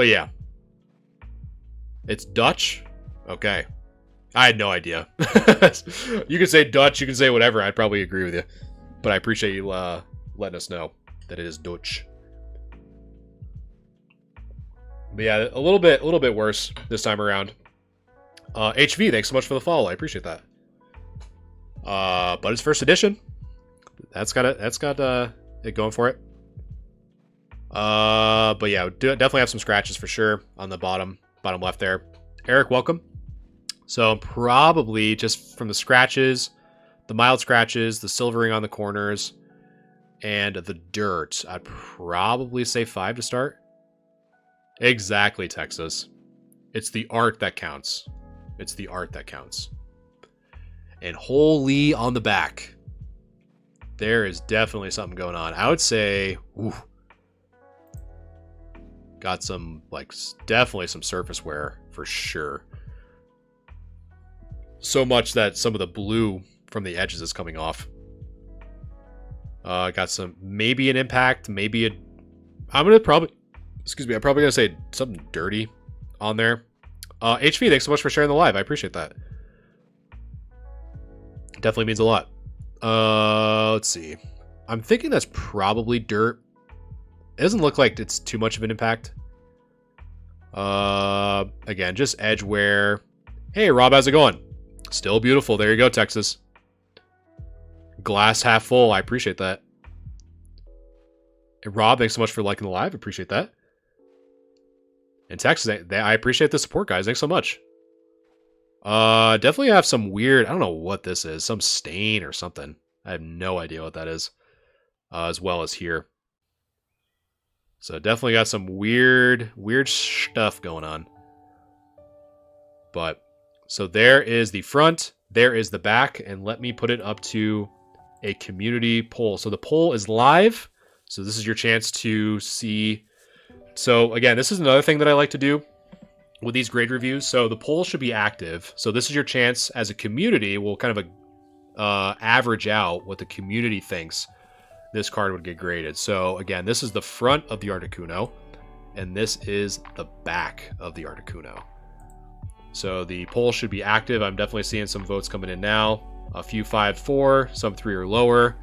yeah. It's Dutch? Okay. I had no idea. You can say Dutch, you can say whatever. I'd probably agree with you. But I appreciate you letting us know that it is Dutch. But yeah, a little bit worse this time around. HV, thanks so much for the follow. I appreciate that. But it's first edition. That's got it going for it. But yeah, definitely have some scratches for sure on the bottom left there. Eric, welcome. So probably just from the scratches, the mild scratches, the silvering on the corners, and the dirt, I'd probably say 5 to start. Exactly, Texas. It's the art that counts. It's the art that counts. And holy on the back, there is definitely something going on. I would say, ooh, got some, definitely some surface wear for sure. So much that some of the blue from the edges is coming off. Got some, maybe an impact, maybe I'm probably gonna say something dirty on there. HV, thanks so much for sharing the live. I appreciate that. Definitely means a lot. Let's see. I'm thinking that's probably dirt. It doesn't look like it's too much of an impact. Again, just edge wear. Hey, Rob, how's it going? Still beautiful. There you go, Texas. Glass half full. I appreciate that. Hey, Rob, thanks so much for liking the live. Appreciate that. And Texas, I appreciate the support, guys. Thanks so much. Definitely have some weird, I don't know what this is. Some stain or something. I have no idea what that is. As well as here. So definitely got some weird stuff going on. But, so there is the front. There is the back. And let me put it up to a community poll. So the poll is live. So this is your chance to see. So again, this is another thing that I like to do with these grade reviews. So the poll should be active. So this is your chance as a community. We'll kind of average out what the community thinks this card would get graded. So again, this is the front of the Articuno, and this is the back of the Articuno. So the poll should be active. I'm definitely seeing some votes coming in now. A few 5-4, some 3 or lower.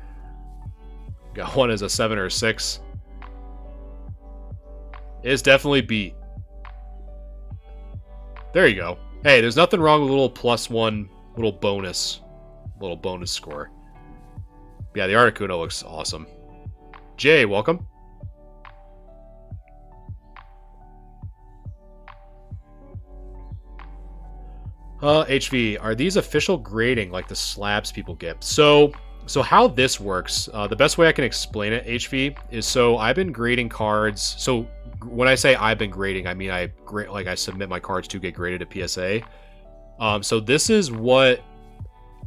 Got one as a 7 or a 6. It's definitely beat. There you go. Hey, there's nothing wrong with a little +1, little bonus score. Yeah, the Articuno looks awesome. Jay, welcome. HV, are these official grading like the slabs people get? So how this works, the best way I can explain it, HV, is so I've been grading cards. So when I say I've been grading, I mean I submit my cards to get graded at PSA. So this is what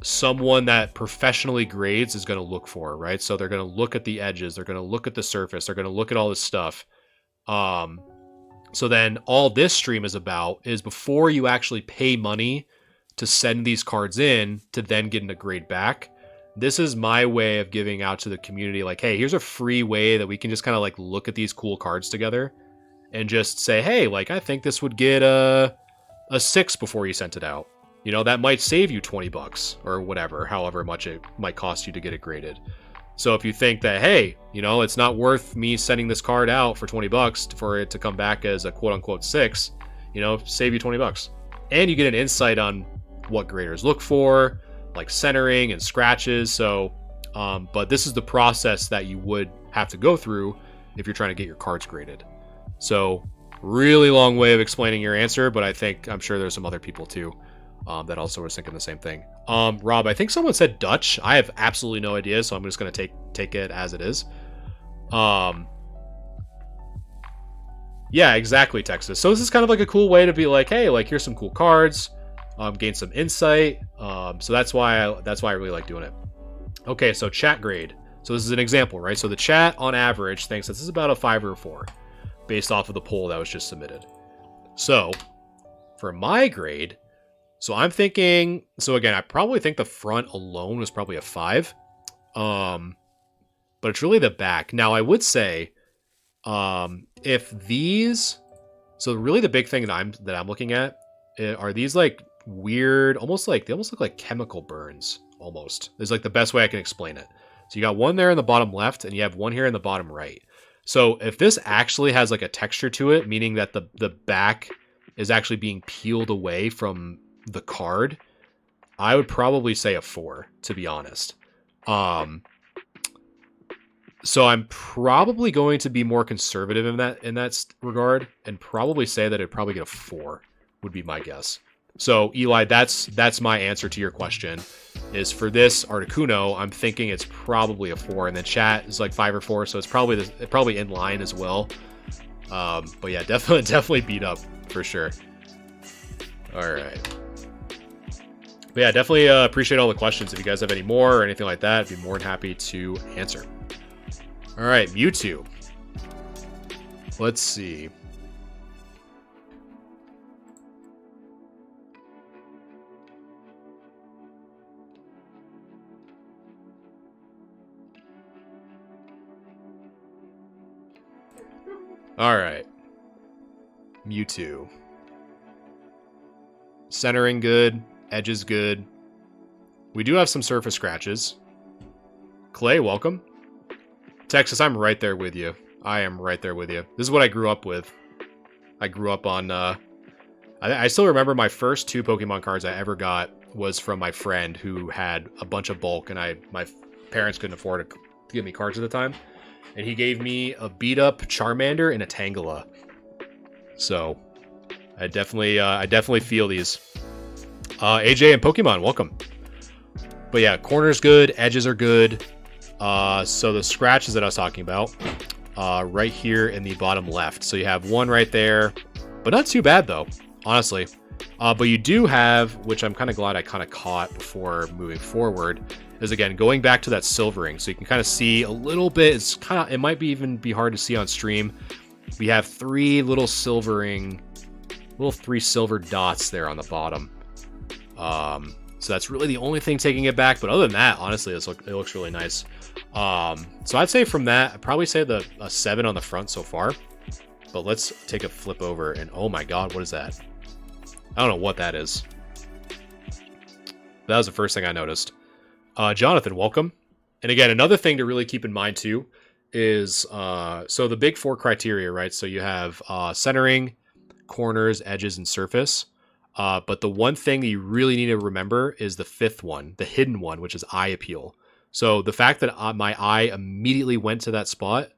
someone that professionally grades is going to look for, right? So they're going to look at the edges, they're going to look at the surface, they're going to look at all this stuff. So then all this stream is about is before you actually pay money to send these cards in to then get a grade back. This is my way of giving out to the community, like, hey, here's a free way that we can just kind of like look at these cool cards together and just say, hey, like, I think this would get a 6 before you sent it out. You know, that might save you $20 or whatever, however much it might cost you to get it graded. So if you think that, hey, you know, it's not worth me sending this card out for $20 for it to come back as a quote unquote 6, you know, save you $20. And you get an insight on what graders look for, like centering and scratches. So, but this is the process that you would have to go through if you're trying to get your cards graded. So really long way of explaining your answer, but I'm sure there's some other people too that also was thinking the same thing. Rob, I think someone said Dutch. I have absolutely no idea, so I'm just going to take it as it is. Yeah, exactly, Texas. So this is kind of like a cool way to be like, hey, like here's some cool cards, gain some insight. So that's why I really like doing it. Okay, so chat grade. So this is an example, right? So the chat on average thinks this is about a 5 or a 4 based off of the poll that was just submitted. So for my grade, so I'm thinking, so again, I probably think the front alone was probably a 5. But it's really the back. Now I would say, if these, so really the big thing that I'm looking at are these like weird, they almost look like chemical burns almost. Is like the best way I can explain it. So you got one there in the bottom left and you have one here in the bottom right. So if this actually has like a texture to it, meaning that the back is actually being peeled away from the card, I would probably say a 4, to be honest. So I'm probably going to be more conservative in that regard and probably say that it'd probably get a 4 would be my guess. So Eli, that's my answer to your question. Is for this Articuno, I'm thinking it's probably a 4, and then chat is like 5 or 4, so it's probably in line as well. But yeah, definitely beat up for sure. All right. But yeah, definitely appreciate all the questions. If you guys have any more or anything like that, I'd be more than happy to answer. All right, Mewtwo. Let's see. All right. Mewtwo. Centering good. Edges good. We do have some surface scratches. Clay, welcome. Texas, I'm right there with you. I am right there with you. This is what I grew up with. I grew up on... I still remember my first 2 Pokemon cards I ever got was from my friend who had a bunch of bulk, and my parents couldn't afford to give me cards at the time. And he gave me a beat-up Charmander and a Tangela. So, I definitely feel these. AJ and Pokemon, welcome. But yeah, corner's good, edges are good. So the scratches that I was talking about, right here in the bottom left. So you have one right there, but not too bad though, honestly. But you do have, which I'm kind of glad I kind of caught before moving forward, is again, going back to that silvering. So you can kind of see a little bit, it might even be hard to see on stream. We have 3 little silver dots there on the bottom. So that's really the only thing taking it back. But other than that, honestly, it looks really nice. So I'd say from that, I'd probably say a 7 on the front so far. But let's take a flip over and oh my god, what is that? I don't know what that is. That was the first thing I noticed. Jonathan, welcome. And again, another thing to really keep in mind too is so the big 4 criteria, right? So you have centering, corners, edges, and surface. But the one thing that you really need to remember is the 5th one, the hidden one, which is eye appeal. So the fact that my eye immediately went to that spot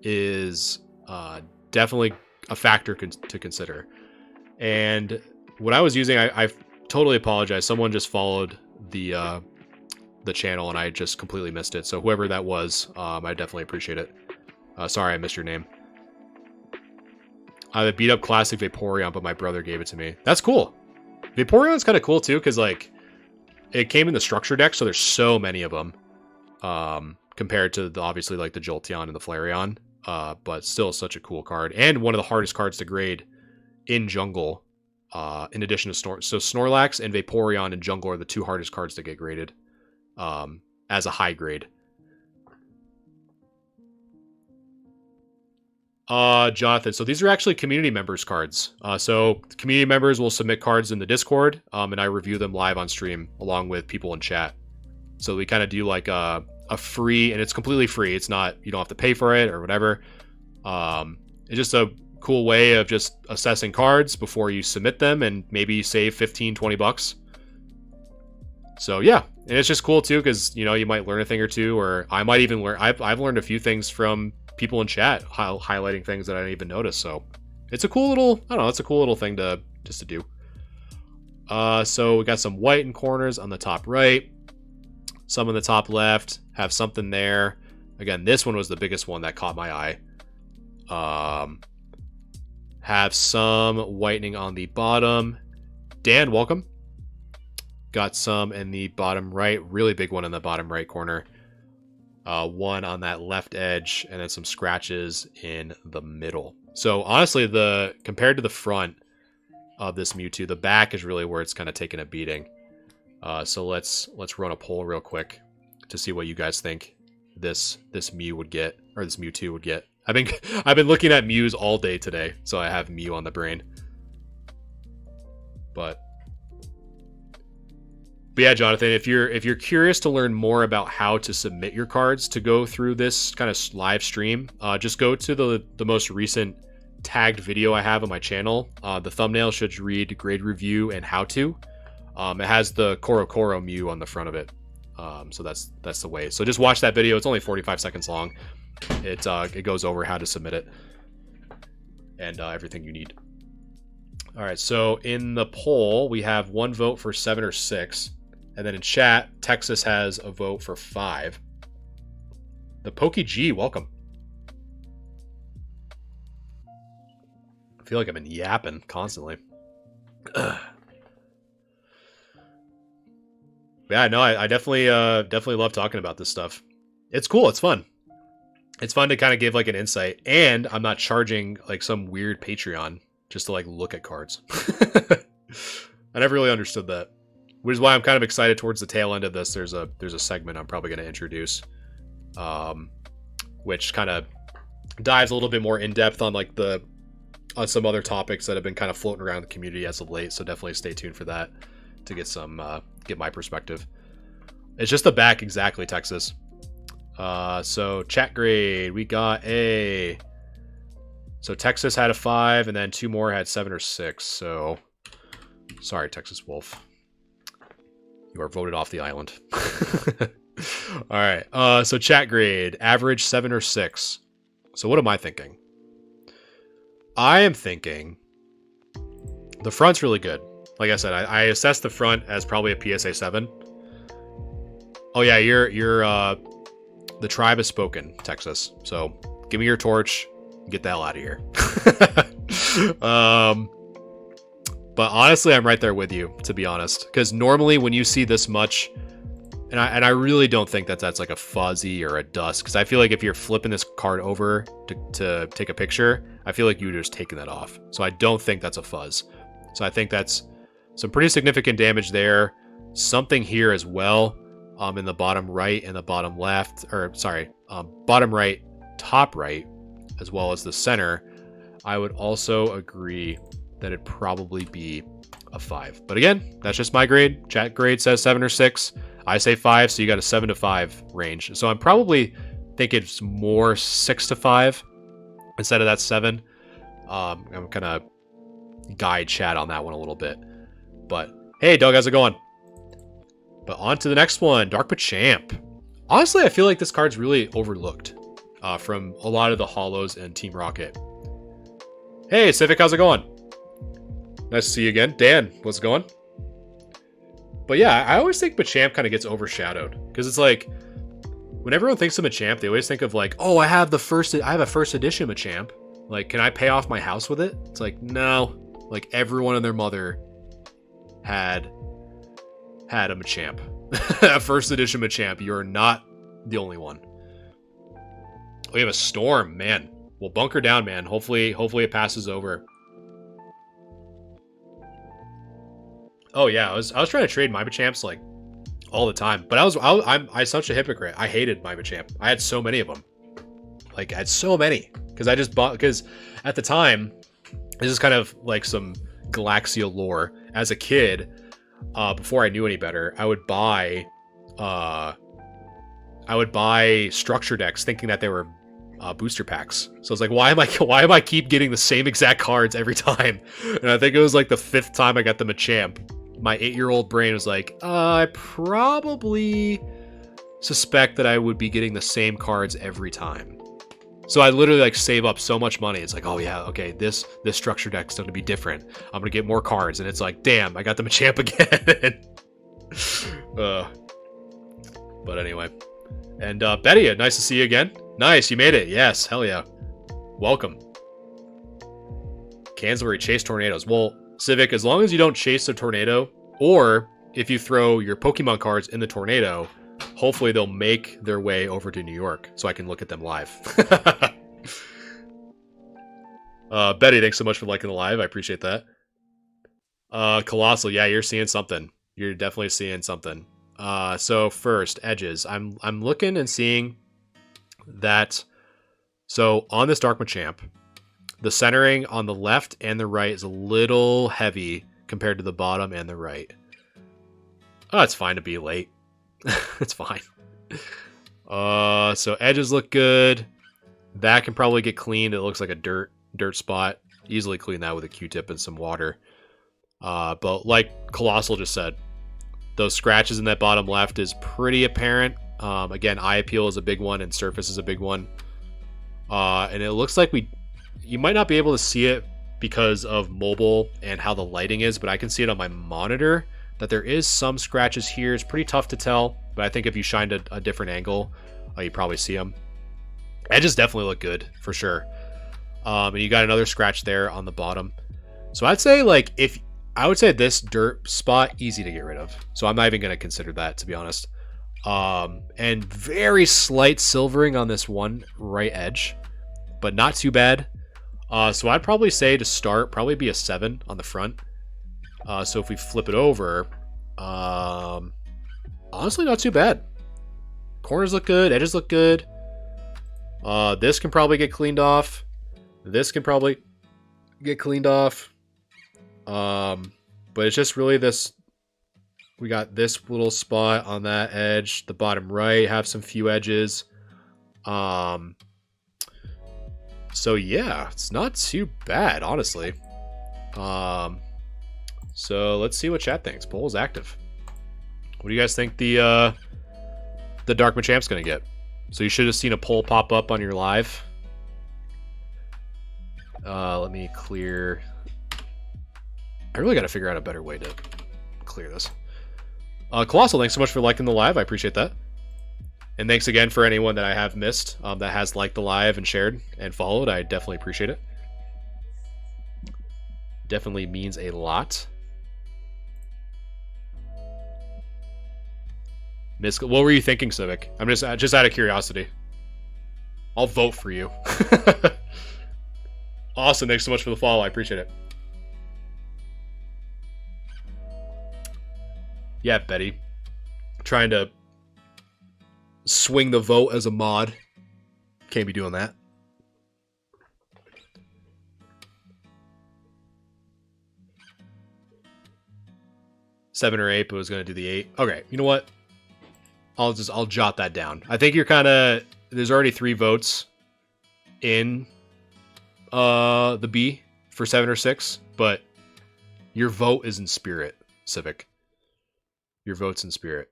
is definitely a factor to consider. And what I was using, I totally apologize. Someone just followed the channel and I just completely missed it. So whoever that was, I definitely appreciate it. Sorry, I missed your name. I beat up classic Vaporeon, but my brother gave it to me. That's cool. Vaporeon's kind of cool too, because like it came in the structure deck, so there's so many of them. Compared to obviously like the Jolteon and the Flareon. But still such a cool card. And one of the hardest cards to grade in Jungle. In addition to Snorlax and Vaporeon in Jungle are the 2 hardest cards to get graded. As a high grade. Jonathan, so these are actually community members cards. So community members will submit cards in the Discord, and I review them live on stream along with people in chat. So we kind of do like a free, and it's completely free. It's not, you don't have to pay for it or whatever. It's just a cool way of just assessing cards before you submit them and maybe save 15, 20 bucks. So yeah, and it's just cool too, because you know, you might learn a thing or two, or I might even learn. I've learned a few things from people in chat highlighting things that I didn't even notice. So it's a cool little, I don't know, it's a cool little thing to do. So we got some white in corners on the top right, some in the top left, have something there. Again, this one was the biggest one that caught my eye. Have some whitening on the bottom. Dan, welcome. Got some in the bottom right, really big one in the bottom right corner. One on that left edge, and then some scratches in the middle. So honestly, compared to the front of this Mewtwo, the back is really where it's kind of taking a beating. So let's run a poll real quick to see what you guys think this Mew would get, or this Mewtwo would get. I've been looking at Mews all day today, so I have Mew on the brain. But yeah, Jonathan, if you're curious to learn more about how to submit your cards to go through this kind of live stream, just go to the most recent tagged video I have on my channel. The thumbnail should read grade review and how to. It has the Koro Mew on the front of it. So that's the way. So just watch that video. It's only 45 seconds long. It goes over how to submit it and everything you need. All right, so in the poll, we have 1 vote for 7 or 6. And then in chat, Texas has a vote for 5. The Pokey G, welcome. I feel like I've been yapping constantly. Yeah, no, I definitely love talking about this stuff. It's cool. It's fun. It's fun to kind of give like an insight, and I'm not charging like some weird Patreon just to like look at cards. I never really understood that, which is why I'm kind of excited towards the tail end of this. There's a segment I'm probably going to introduce, which kind of dives a little bit more in depth on like on some other topics that have been kind of floating around the community as of late. So definitely stay tuned for that to get get my perspective. It's just the back exactly, Texas. So chat grade, we got a. So Texas had a 5, and then 2 more had 7 or 6. So sorry, Texas Wolf. You are voted off the island. All right. So chat grade, average 7 or 6. So what am I thinking? I am thinking the front's really good. Like I said, I assessed the front as probably a PSA 7. Oh yeah, you're the tribe has spoken, Texas. So give me your torch. Get the hell out of here. But honestly, I'm right there with you, to be honest. Because normally when you see this much, and I really don't think that's like a fuzzy or a dust. Because I feel like if you're flipping this card over to take a picture, I feel like you're just taking that off. So I don't think that's a fuzz. So I think that's some pretty significant damage there. Something here as well, in the bottom right and the bottom left, or sorry, bottom right, top right, as well as the center. I would also agree that it'd probably be a 5. But again, that's just my grade. Chat grade says 7 or 6. I say 5, so you got a 7 to 5 range. So I'm probably thinking it's more 6 to 5 instead of that 7. I'm gonna guide chat on that one a little bit. But hey, Doug, how's it going? But on to the next one, Dark Machamp. Honestly, I feel like this card's really overlooked from a lot of the holos and Team Rocket. Hey, Civic, how's it going? Nice to see you again. Dan, what's going? But yeah, I always think Machamp kind of gets overshadowed. Because it's like, when everyone thinks of Machamp, they always think of like, oh, I have a first edition Machamp. Like, can I pay off my house with it? It's like, no. Like, everyone and their mother had a Machamp. A first edition Machamp. You're not the only one. We have a storm, man. We'll bunker down, man. Hopefully it passes over. Oh yeah, I was trying to trade my Machamps like all the time, but I'm such a hypocrite. I hated my Machamp. I had so many of them. Like, I had so many because I just bought, because at the time, this is kind of like some Galaxia lore. As a kid, before I knew any better, I would buy structure decks thinking that they were booster packs. So I was like, why am I keep getting the same exact cards every time? And I think it was like the 5th time I got the Machamp. My 8-year-old brain was like, I probably suspect that I would be getting the same cards every time. So I literally like save up so much money. It's like, oh yeah, okay, this structure deck's going to be different. I'm going to get more cards. And it's like, damn, I got the Machamp again. But anyway. And Betty, nice to see you again. Nice, you made it. Yes, hell yeah. Welcome. Cansbury chase tornadoes. Well, Civic, as long as you don't chase the tornado, or if you throw your Pokemon cards in the tornado, hopefully they'll make their way over to New York so I can look at them live. Betty, thanks so much for liking the live. I appreciate that. Colossal, yeah, you're seeing something. You're definitely seeing something. So first, edges. I'm looking and seeing that. So on this Dark Machamp, the centering on the left and the right is a little heavy compared to the bottom and the right. Oh, it's fine to be late. It's fine. So edges look good. That can probably get cleaned. It looks like a dirt spot. Easily clean that with a Q-tip and some water. But like Colossal just said, those scratches in that bottom left is pretty apparent. Again, eye appeal is a big one and surface is a big one. And it looks like you might not be able to see it because of mobile and how the lighting is, but I can see it on my monitor that there is some scratches here. It's pretty tough to tell, but I think if you shined a different angle, you probably see them. Edges definitely look good for sure. And you got another scratch there on the bottom. So I'd say like I would say this dirt spot easy to get rid of. So I'm not even going to consider that, to be honest. And very slight silvering on this one right edge, but not too bad. So I'd probably say to start, probably be a 7 on the front. So if we flip it over, honestly, not too bad. Corners look good. Edges look good. This can probably get cleaned off. This can probably get cleaned off. But it's just really this. We got this little spot on that edge. The bottom right have some few edges. So yeah, it's not too bad, honestly. So let's see what chat thinks. Poll is active. What do you guys think the Dark Machamp's gonna get? So you should have seen a poll pop up on your live. Let me clear. I really got to figure out a better way to clear this. Colossal, thanks so much for liking the live. I appreciate that. And thanks again for anyone that I have missed that has liked the live and shared and followed. I definitely appreciate it. Definitely means a lot. What were you thinking, Civic? I'm just out of curiosity. I'll vote for you. Awesome. Thanks so much for the follow. I appreciate it. Yeah, Betty. Trying to swing the vote as a mod. Can't be doing that. Seven or 8, but was going to do the 8. Okay, you know what? I'll jot that down. I think you're kind of... There's already 3 votes in the B for 7 or 6, but your vote is in spirit, Civic. Your vote's in spirit.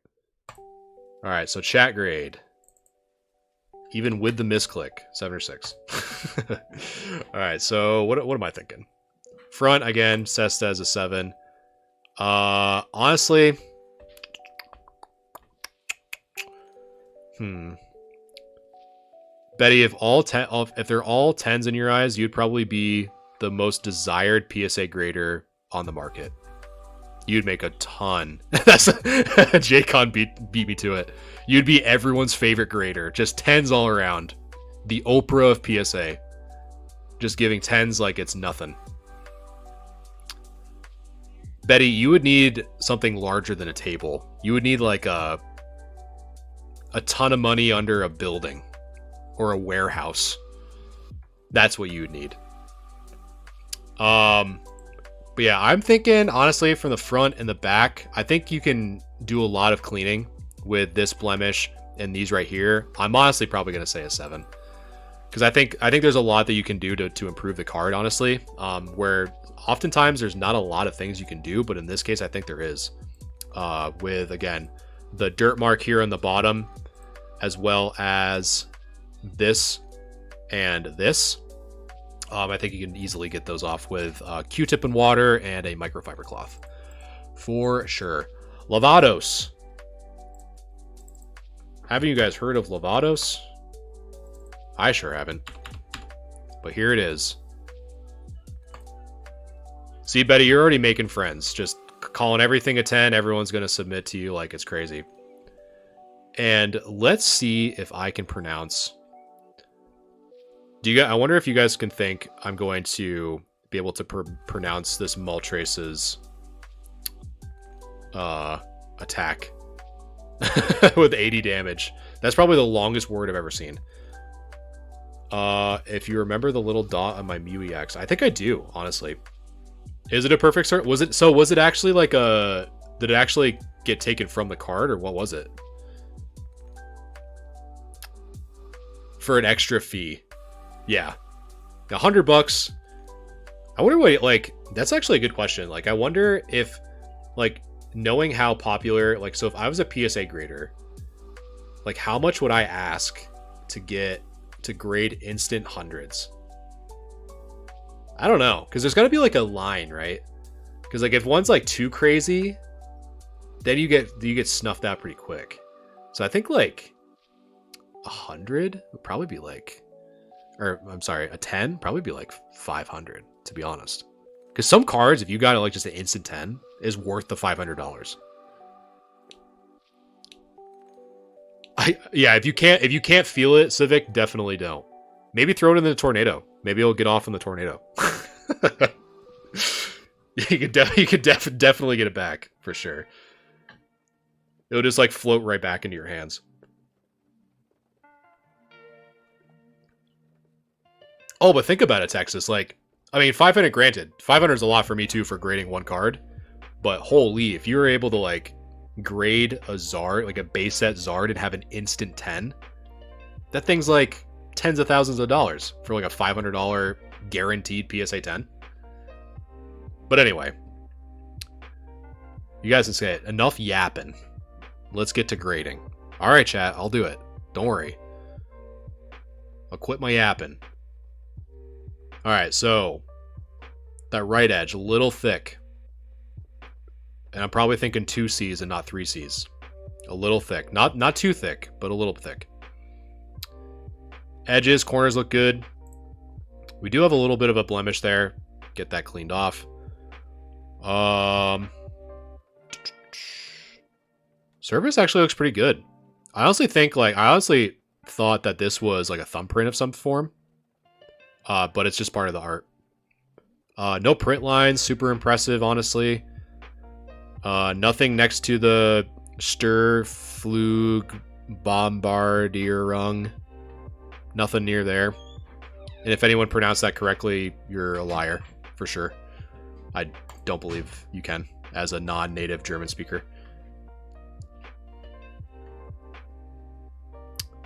Alright, so chat grade. Even with the misclick, 7 or 6. Alright, so what am I thinking? Front, again, Cesta as a 7. Honestly, Betty, if they're all 10s in your eyes, you'd probably be the most desired PSA grader on the market. You'd make a ton. That's J-Con beat me to it. You'd be everyone's favorite grader. Just 10s all around. The Oprah of PSA. Just giving 10s like it's nothing. Betty, you would need something larger than a table. You would need like a ton of money under a building or a warehouse. That's what you would need. But yeah, I'm thinking, honestly, from the front and the back, I think you can do a lot of cleaning with this blemish and these right here. I'm honestly probably going to say a 7. Because I think there's a lot that you can do to improve the card, honestly. Where oftentimes there's not a lot of things you can do, but in this case, I think there is. With, again, the dirt mark here on the bottom, as well as this and this. I think you can easily get those off with Q-tip and water and a microfiber cloth. For sure. Lavados. Haven't you guys heard of Lavados? I sure haven't. But here it is. See, Betty, you're already making friends. Just calling everything a 10. Everyone's going to submit to you like it's crazy. And let's see if I can pronounce... I wonder if you guys can think I'm going to be able to pronounce this Moltres' attack with 80 damage. That's probably the longest word I've ever seen. If you remember the little dot on my Mew EX, I think I do, honestly. Is it a perfect start? Was it actually like did it actually get taken from the card, or what was it? For an extra fee. Yeah. $100. I wonder what, like, that's actually a good question. Like, I wonder if, like, knowing how popular, like, so if I was a PSA grader, like, how much would I ask to grade instant hundreds? I don't know, because there's got to be, like, a line, right? Because, like, if one's, like, too crazy, then you get snuffed out pretty quick. So I think, like, 100 would probably be, like... Or, I'm sorry, a 10? Probably be like 500, to be honest. Because some cards, if you got it like just an instant 10, is worth the $500. Yeah, if you can't feel it, Civic, definitely don't. Maybe throw it in the tornado. Maybe it'll get off in the tornado. you could definitely get it back, for sure. It'll just like float right back into your hands. Oh, but think about it, Texas. Like, I mean, 500, granted. 500 is a lot for me, too, for grading one card. But holy, if you were able to, like, grade a Zard, like a base set Zard, and have an instant 10, that thing's, like, tens of thousands of dollars for, like, a $500 guaranteed PSA 10. But anyway. You guys can say it. Enough yapping. Let's get to grading. All right, chat. I'll do it. Don't worry. I'll quit my yapping. Alright, so that right edge, a little thick. And I'm probably thinking 2 C's and not 3 C's. A little thick. Not too thick, but a little thick. Edges, corners look good. We do have a little bit of a blemish there. Get that cleaned off. Surface actually looks pretty good. I honestly thought that this was like a thumbprint of some form. But it's just part of the art. No print lines, super impressive, honestly. Nothing next to the Sturflug Bombardierung. Nothing near there. And if anyone pronounced that correctly, you're a liar, for sure. I don't believe you can, as a non-native German speaker.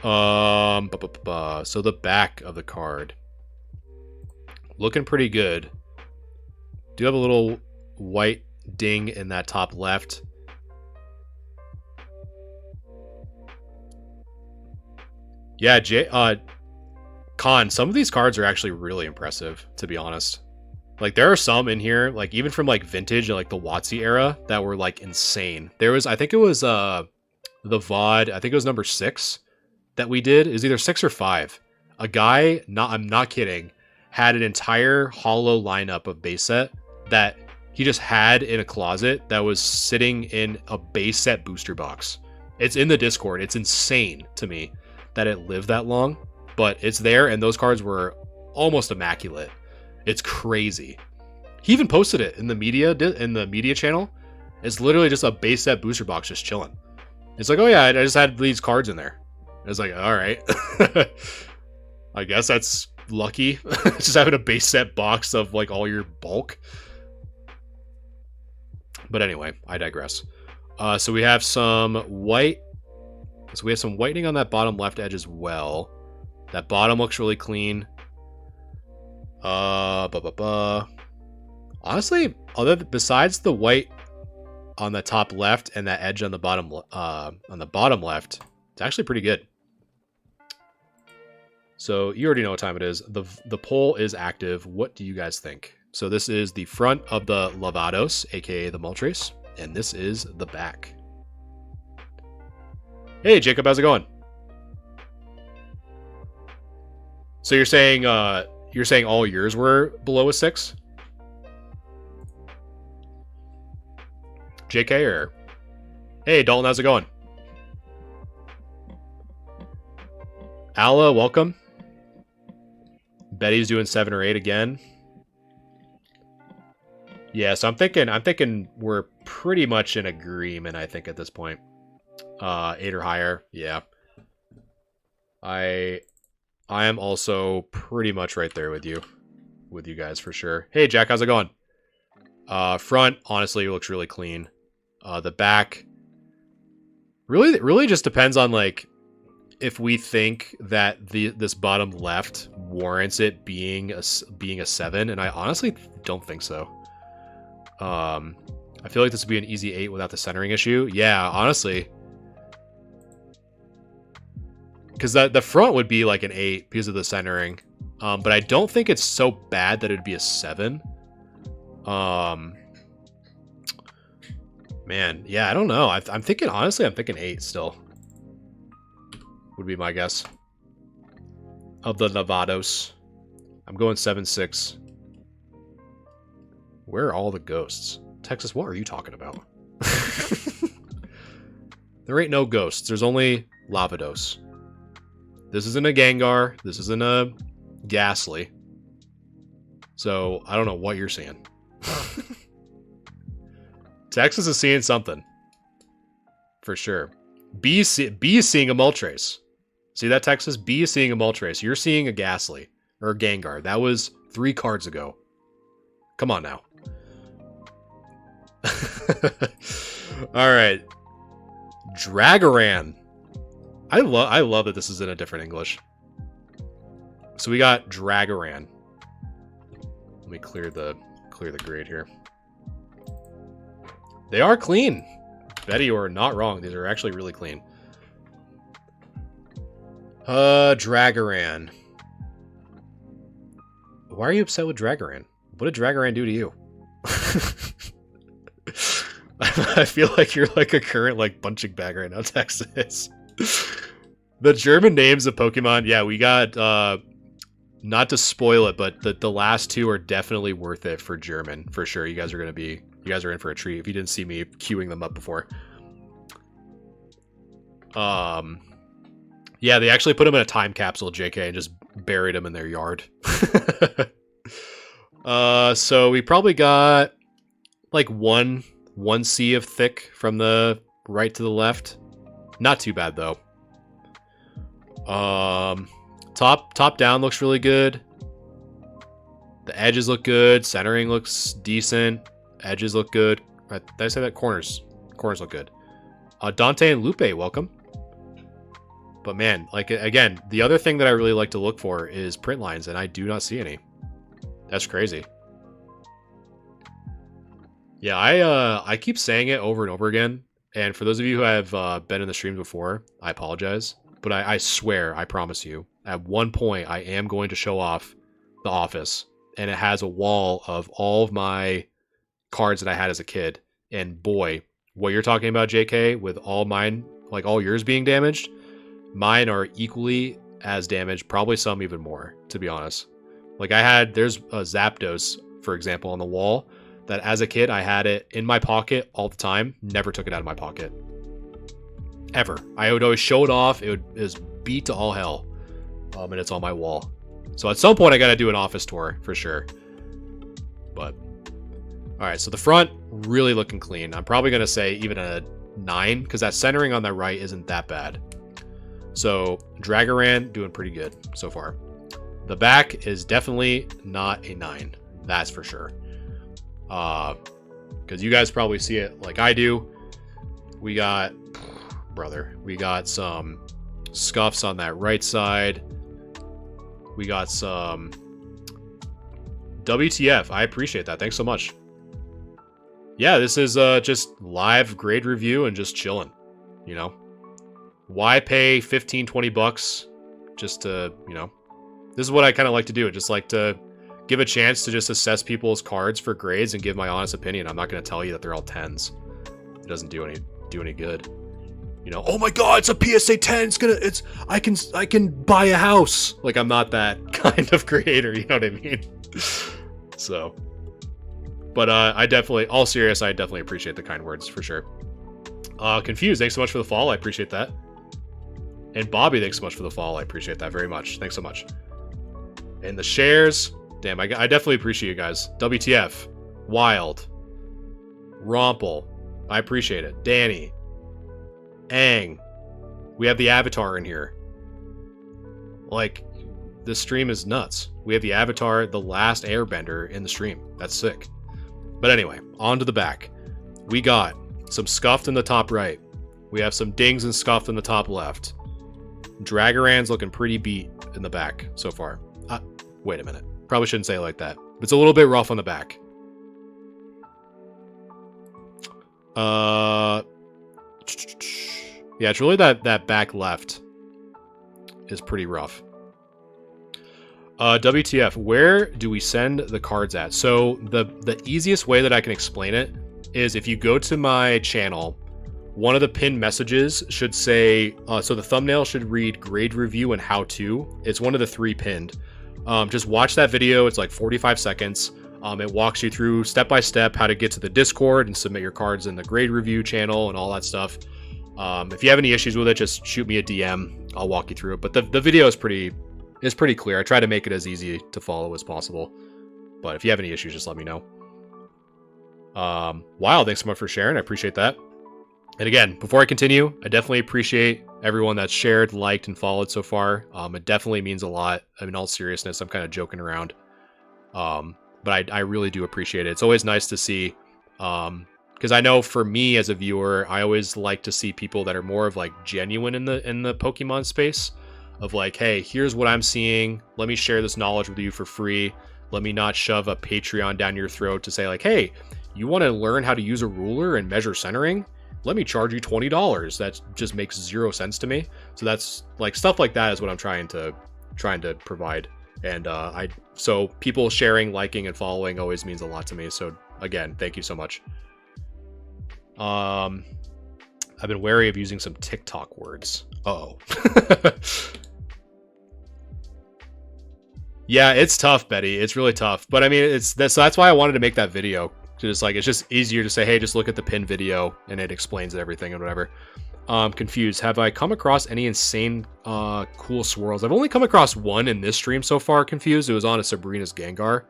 So the back of the card. Looking pretty good. Do have a little white ding in that top left. Yeah, Con, some of these cards are actually really impressive, to be honest. Like, there are some in here, like, even from, like, vintage and, like, the WotC era that were, like, insane. There was, I think it was, the VOD, I think it was number 6 that we did. It was either 6 or 5. A guy, I'm not kidding, had an entire hollow lineup of base set that he just had in a closet that was sitting in a base set booster box. It's in the Discord. It's insane to me that it lived that long, but it's there, and those cards were almost immaculate. It's crazy. He even posted it in the media channel. It's literally just a base set booster box just chilling. It's like, oh yeah, I just had these cards in there. It's like, all right. I guess that's lucky. Just having a base set box of like all your bulk. But anyway, I digress. So we have some white. So we have some whitening on that bottom left edge as well. That bottom looks really clean. Honestly, besides the white on the top left and that edge on the bottom left, it's actually pretty good. So you already know what time it is. The poll is active. What do you guys think? So this is the front of the Lavados, aka the Moltres, and this is the back. Hey Jacob, how's it going? So you're saying all yours were below a 6? JK or? Hey Dalton, how's it going? Alla, welcome. Betty's doing 7 or 8 again. Yeah, so I'm thinking we're pretty much in agreement, I think, at this point. 8 or higher, yeah. I am also pretty much right there with you guys for sure. Hey Jack, how's it going? Front, honestly, looks really clean. The back really just depends on like if we think that this bottom left warrants it being a 7, and I honestly don't think so. I feel like this would be an easy 8 without the centering issue. Yeah, honestly. Because the front would be like an 8 because of the centering. But I don't think it's so bad that it'd be a 7. Man, yeah, I don't know. I'm thinking 8 still. Would be my guess. Of the Nevados. I'm going 7-6. Where are all the ghosts? Texas, what are you talking about? There ain't no ghosts. There's only Lavados. This isn't a Gengar. This isn't a Ghastly. So, I don't know what you're seeing. Texas is seeing something. For sure. B is seeing a Moltres. See that, Texas? B is seeing a Moltres. You're seeing a Ghastly. Or a Gengar. That was 3 cards ago. Come on now. Alright. Dragaran. I love that this is in a different English. So we got Dragaran. Let me clear the grade here. They are clean. Betty, you are not wrong. These are actually really clean. Dragaran. Why are you upset with Dragaran? What did Dragaran do to you? I feel like you're like a current like punching bag right now, Texas. The German names of Pokemon, yeah, we got not to spoil it, but the last 2 are definitely worth it for German, for sure. You guys are in for a treat if you didn't see me queuing them up before. Yeah, they actually put them in a time capsule, JK, and just buried them in their yard. So we probably got like one C of thick from the right to the left. Not too bad though. Top down looks really good. The edges look good. Centering looks decent. Edges look good. Did I say that? Corners look good. Dante and Lupe, welcome. But man, like again, the other thing that I really like to look for is print lines, and I do not see any. That's crazy. Yeah, I keep saying it over and over again. And for those of you who have been in the streams before, I apologize. But I swear, I promise you, at one point, I am going to show off The Office and it has a wall of all of my cards that I had as a kid. And boy, what you're talking about, JK, with all mine, like all yours being damaged, mine are equally as damaged, probably some even more, to be honest. Like there's a Zapdos, for example, on the wall that as a kid, I had it in my pocket all the time, never took it out of my pocket. Ever. I would always show it off. It was beat to all hell. And it's on my wall. So at some point I gotta do an office tour for sure. But alright, so the front really looking clean. I'm probably gonna say even a 9, because that centering on the right isn't that bad. So Dragaran doing pretty good so far. The back is definitely not a 9. That's for sure. Because you guys probably see it like I do. We got some scuffs on that right side. We got some WTF. I appreciate that. Thanks so much. Yeah, this is just live grade review and just chilling, you know. Why pay 15, 20 bucks just to, you know, this is what I kind of like to do. I just like to give a chance to just assess people's cards for grades and give my honest opinion. I'm not going to tell you that they're all 10s. It doesn't do any good. You know, oh my god, it's a PSA 10. I can buy a house. Like, I'm not that kind of creator, you know what I mean? So, but I definitely, all serious, I definitely appreciate the kind words for sure. Confused, thanks so much for the follow. I appreciate that. And Bobby, thanks so much for the follow. I appreciate that very much. Thanks so much. And the shares, damn, I definitely appreciate you guys. WTF, Wild, Romple, I appreciate it. Danny, Ang, we have the Avatar in here. Like, this stream is nuts. We have the Avatar, the last Airbender in the stream. That's sick. But anyway, on to the back. We got some scuffed in the top right. We have some dings and scuffed in the top left. Dragaran's looking pretty beat in the back so far. Wait a minute. Probably shouldn't say it like that. It's a little bit rough on the back. Yeah, it's really that back left is pretty rough. WTF, where do we send the cards at? So the easiest way that I can explain it is if you go to my channel, one of the pinned messages should say, so the thumbnail should read grade review and how to. It's one of the 3 pinned. Just watch that video. It's like 45 seconds. It walks you through step by step how to get to the Discord and submit your cards in the grade review channel and all that stuff. If you have any issues with it, just shoot me a DM. I'll walk you through it. But the video is pretty clear. I try to make it as easy to follow as possible. But if you have any issues, just let me know. Wow, thanks so much for sharing. I appreciate that. And again, before I continue, I definitely appreciate everyone that's shared, liked, and followed so far. It definitely means a lot. I mean, in all seriousness, I'm kind of joking around. But I really do appreciate it. It's always nice to see, because I know for me as a viewer, I always like to see people that are more of like genuine in the Pokemon space. Of like, hey, here's what I'm seeing. Let me share this knowledge with you for free. Let me not shove a Patreon down your throat to say like, hey, you want to learn how to use a ruler and measure centering? Let me charge you $20. That just makes 0 sense to me. So that's like stuff like that is what I'm trying to provide. And so people sharing, liking, and following always means a lot to me. So again, thank you so much. I've been wary of using some TikTok words. Uh-oh. Yeah, it's tough, Betty. It's really tough. But I mean, so that's why I wanted to make that video. It's just easier to say, hey, just look at the pinned video and it explains everything and whatever. Confused. Have I come across any insane cool swirls? I've only come across one in this stream so far, Confused. It was on a Sabrina's Gengar.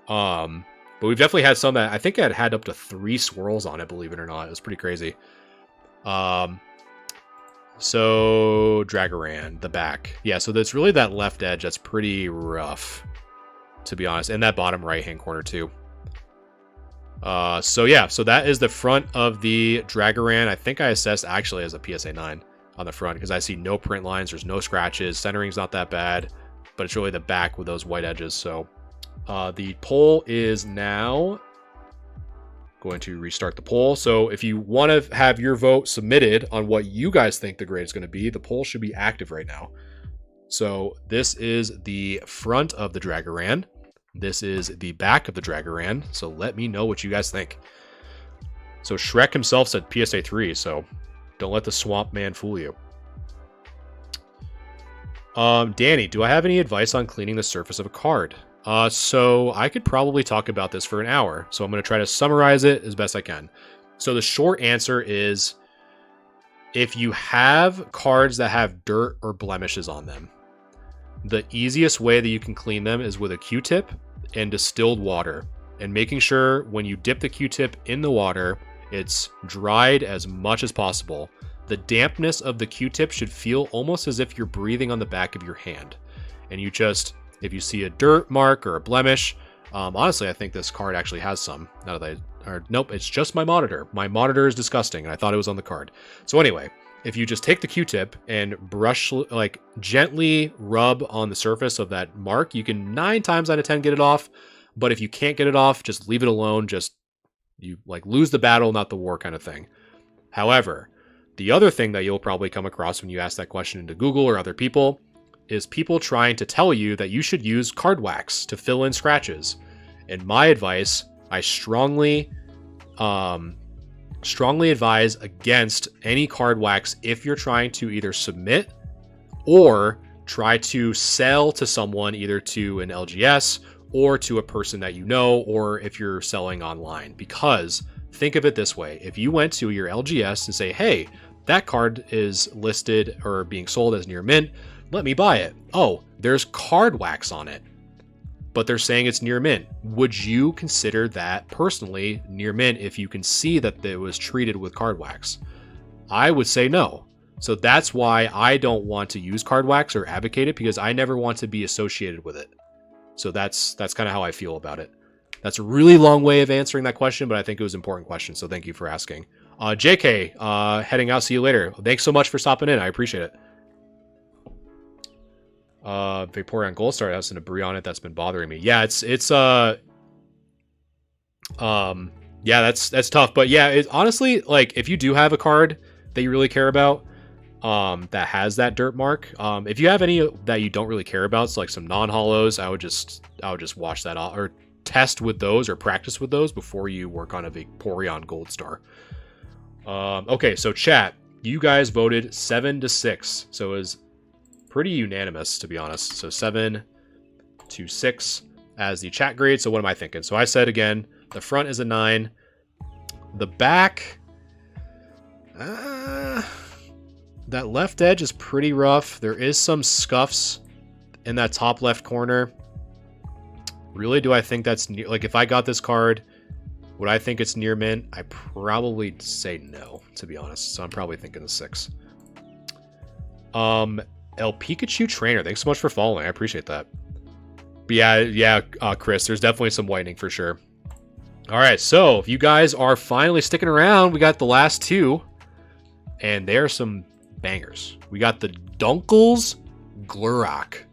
But we've definitely had some that I think had up to 3 swirls on it, believe it or not. It was pretty crazy. So Dragaran, the back. Yeah, so that's really that left edge that's pretty rough, to be honest. And that bottom right-hand corner too. So yeah, so that is the front of the Dragaran. I think I assessed actually as a PSA 9 on the front because I see no print lines, there's no scratches, centering's not that bad, but it's really the back with those white edges. So the poll is now going to restart the poll. So if you want to have your vote submitted on what you guys think the grade is going to be, the poll should be active right now. So this is the front of the Dragaran. This is the back of the Dragaran, so let me know what you guys think. So Shrek himself said PSA 3, so don't let the Swamp Man fool you. Danny, do I have any advice on cleaning the surface of a card? So I could probably talk about this for an hour, so I'm going to try to summarize it as best I can. So the short answer is, if you have cards that have dirt or blemishes on them, the easiest way that you can clean them is with a Q-tip and distilled water, and making sure when you dip the Q-tip in the water, it's dried as much as possible. The dampness of the Q-tip should feel almost as if you're breathing on the back of your hand. And you just, if you see a dirt mark or a blemish, honestly, I think this card actually has some. Now that nope, it's just my monitor. My monitor is disgusting, and I thought it was on the card. So anyway, if you just take the Q-tip and brush, like gently rub on the surface of that mark, you can 9 times out of 10 get it off. But if you can't get it off, just leave it alone. Just, you like lose the battle, not the war kind of thing. However, the other thing that you'll probably come across when you ask that question into Google or other people is people trying to tell you that you should use card wax to fill in scratches. And my advice, I strongly advise against any card wax if you're trying to either submit or try to sell to someone, either to an LGS or to a person that you know, or if you're selling online. Because think of it this way, if you went to your LGS and say, hey, that card is listed or being sold as near mint, let me buy it. Oh, there's card wax on it, but they're saying it's near mint. Would you consider that personally near mint if you can see that it was treated with card wax? I would say no. So that's why I don't want to use card wax or advocate it, because I never want to be associated with it. So that's kind of how I feel about it. That's a really long way of answering that question, but I think it was an important question. So thank you for asking. JK, heading out. See you later. Thanks so much for stopping in. I appreciate it. Vaporeon Gold Star has an debris on it that's been bothering me. Yeah, yeah, that's tough. But yeah, honestly, like if you do have a card that you really care about, that has that dirt mark, if you have any that you don't really care about, so like some non-hollows, I would just wash that off or test with those or practice with those before you work on a Vaporeon Gold Star. Okay, so chat, you guys voted 7-6, so it was pretty unanimous, to be honest. So 7-6 as the chat grade. So what am I thinking? So I said again, the front is a 9, the back, that left edge is pretty rough. There is some scuffs in that top left corner. Really, do I think that's near? Like, if I got this card, would I think it's near mint? I probably say no, to be honest. So I'm probably thinking the 6. El Pikachu Trainer, thanks so much for following. I appreciate that. But yeah, Chris, there's definitely some whitening for sure. All right, so if you guys are finally sticking around, we got the last 2, and they are some bangers. We got the Dunkles Glurak.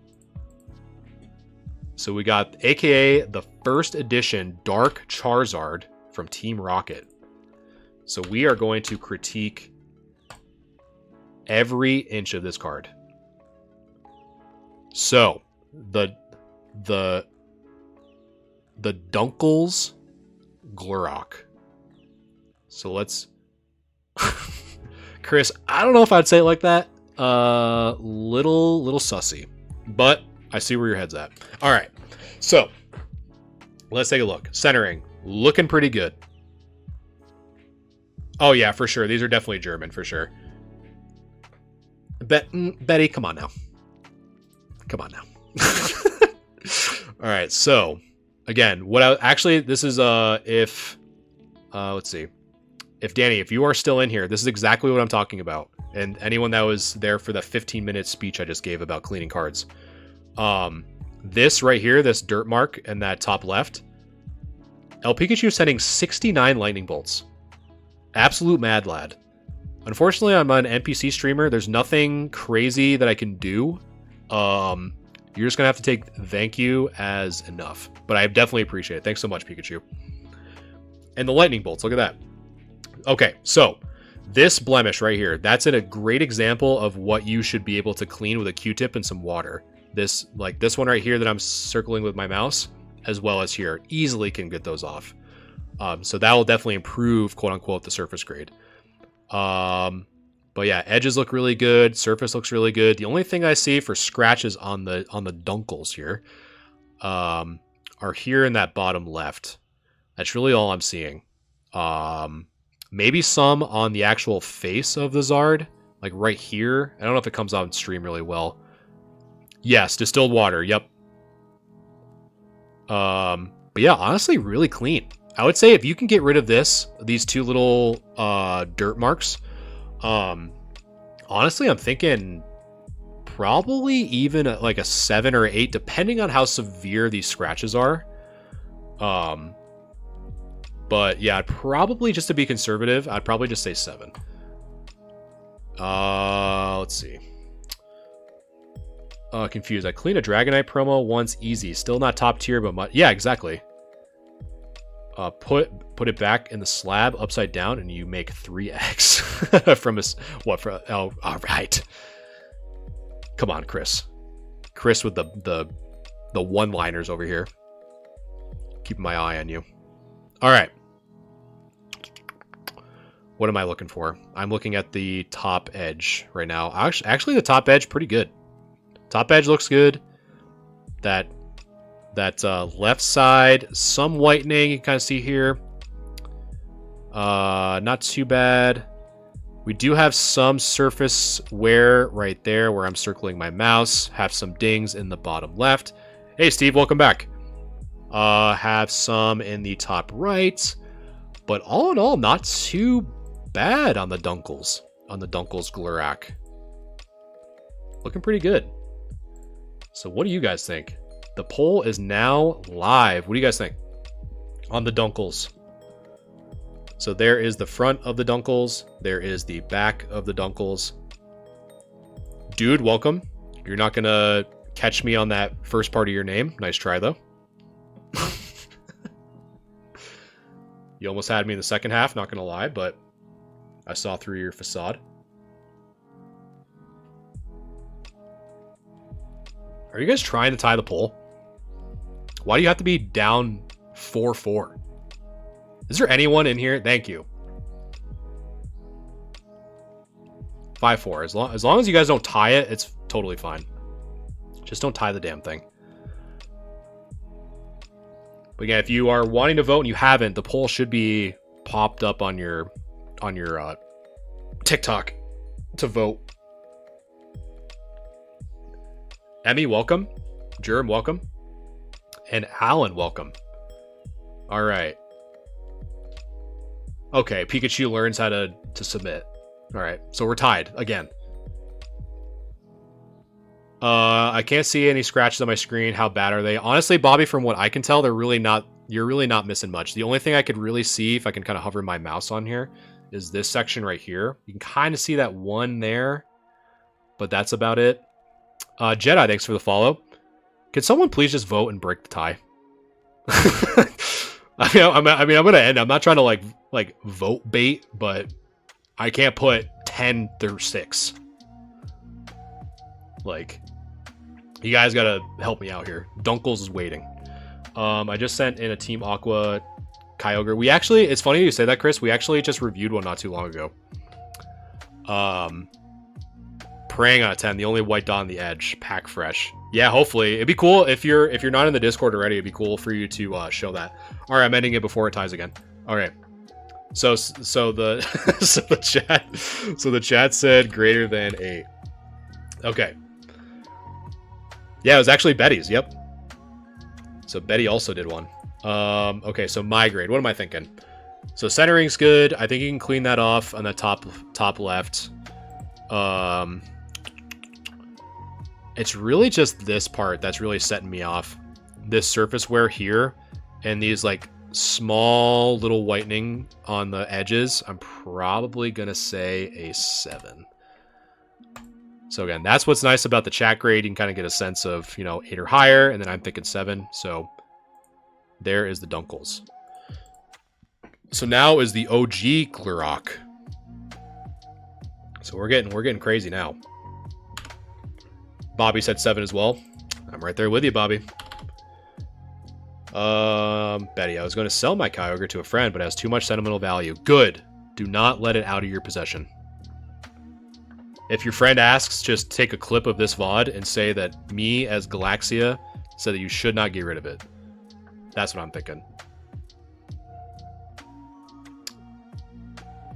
So we got, aka the first edition Dark Charizard from Team Rocket. So we are going to critique every inch of this card. So the Dunkles Glurak. So let's Chris, I don't know if I'd say it like that. Little sussy, but I see where your head's at. All right, so let's take a look. Centering, looking pretty good. Oh yeah, for sure. These are definitely German for sure. Betty, come on now. Come on now. All right, so again, this is let's see. If Danny, if you are still in here, this is exactly what I'm talking about. And anyone that was there for the 15-minute speech I just gave about cleaning cards. This right here, this dirt mark in that top left, El Pikachu sending 69 lightning bolts. Absolute mad lad. Unfortunately, I'm an NPC streamer. There's nothing crazy that I can do. You're just gonna have to take thank you as enough. But I definitely appreciate it. Thanks so much, Pikachu. And the lightning bolts, look at that. Okay, so this blemish right here, that's a great example of what you should be able to clean with a Q-tip and some water. This one right here that I'm circling with my mouse as well as here. Easily can get those off. So that will definitely improve, quote unquote, the surface grade. But yeah, edges look really good. Surface looks really good. The only thing I see for scratches on the dunkles here are here in that bottom left. That's really all I'm seeing. Maybe some on the actual face of the Zard, like right here. I don't know if it comes on stream really well. Yes, distilled water. Yep. But yeah, honestly, really clean. I would say if you can get rid of these two little dirt marks, honestly, I'm thinking probably even like a 7 or 8, depending on how severe these scratches are. But yeah, I'd probably, just to be conservative, I'd probably just say 7. Let's see. Confused. I cleaned a Dragonite promo once, easy. Still not top tier, but yeah, exactly. Put it back in the slab upside down, and you make 3 eggs from oh, all right. Come on, Chris. Chris with the one-liners over here. Keeping my eye on you. All right. What am I looking for? I'm looking at the top edge right now. Actually, the top edge pretty good. Top edge looks good. That left side, some whitening you can kind of see here. Not too bad. We do have some surface wear right there where I'm circling my mouse. Have some dings in the bottom left. Hey, Steve, welcome back. Have some in the top right. But all in all, not too bad on the Dunkles. On the Dunkles Glurak. Looking pretty good. So what do you guys think? The poll is now live. What do you guys think on the Dunkles? So there is the front of the Dunkles. There is the back of the Dunkles. Dude, welcome. You're not going to catch me on that first part of your name. Nice try, though. You almost had me in the second half, not going to lie, but I saw through your facade. Are you guys trying to tie the poll? Why do you have to be down 4-4? Is there anyone in here? Thank you. 5-4. As long as you guys don't tie it, it's totally fine. Just don't tie the damn thing. But again, if you are wanting to vote and you haven't, the poll should be popped up on your TikTok to vote. Emmy, welcome. Jerem, welcome. And Alan, welcome. All right. Okay, Pikachu learns how to submit. All right, so we're tied again. I can't see any scratches on my screen. How bad are they? Honestly, Bobby, from what I can tell, you're really not missing much. The only thing I could really see, if I can kind of hover my mouse on here, is this section right here. You can kind of see that one there, but that's about it. Jedi, thanks for the follow. Could someone please just vote and break the tie? I'm gonna end. I'm not trying to like vote bait, but I can't put 10 through 6. Like, you guys gotta help me out here. Dunkles is waiting. I just sent in a Team Aqua Kyogre. We actually, it's funny you say that, Chris. We actually just reviewed one not too long ago. Praying on a 10, the only white dot on the edge, pack fresh. Yeah, hopefully. It'd be cool if you're not in the Discord already, it'd be cool for you to show that. All right, I'm ending it before it ties again. All right. So the so the chat said greater than 8. Okay. Yeah, it was actually Betty's. Yep. So Betty also did one. Okay, so my grade. What am I thinking? So centering's good. I think you can clean that off on the top left. It's really just this part that's really setting me off. This surface wear here and these like small little whitening on the edges. I'm probably gonna say a 7. So again, that's what's nice about the chat grade. You can kind of get a sense of, 8 or higher, and then I'm thinking 7. So there is the Dunkles. So now is the OG Glurak. So we're getting crazy now. Bobby said 7 as well. I'm right there with you, Bobby. Betty, I was going to sell my Kyogre to a friend, but it has too much sentimental value. Good. Do not let it out of your possession. If your friend asks, just take a clip of this VOD and say that me, as Galaxia, said that you should not get rid of it. That's what I'm thinking.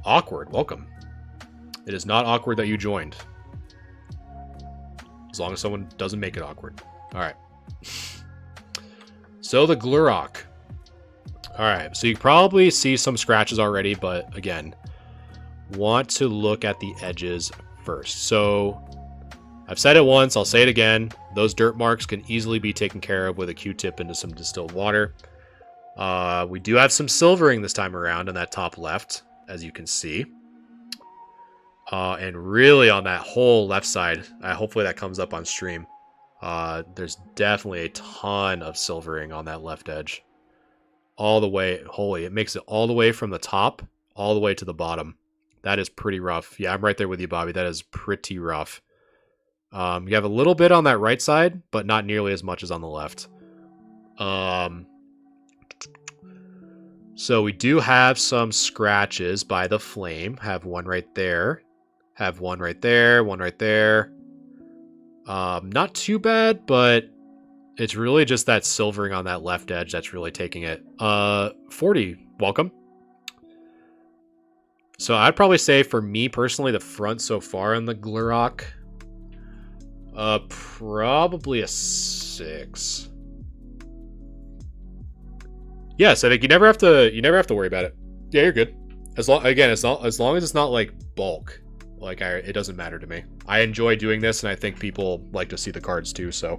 Awkward. Welcome. It is not awkward that you joined. As long as someone doesn't make it awkward. Alright. So the Glurak. Alright, so you probably see some scratches already, but again, want to look at the edges first. So I've said it once, I'll say it again. Those dirt marks can easily be taken care of with a Q-tip into some distilled water. We do have some silvering this time around in that top left, as you can see. And really on that whole left side, hopefully that comes up on stream. There's definitely a ton of silvering on that left edge. All the way, holy, it makes it all the way from the top, all the way to the bottom. That is pretty rough. Yeah, I'm right there with you, Bobby. That is pretty rough. You have a little bit on that right side, but not nearly as much as on the left. So we do have some scratches by the flame. Have one right there. Have one right there. One right there. Not too bad, but it's really just that silvering on that left edge that's really taking it. 40, welcome. So I'd probably say for me personally, the front so far on the Glurak, probably a 6. Yeah, so like you never have to worry about it. Yeah, you're good. As long as it's not like bulk. Like it doesn't matter to me. I enjoy doing this, and I think people like to see the cards too. So,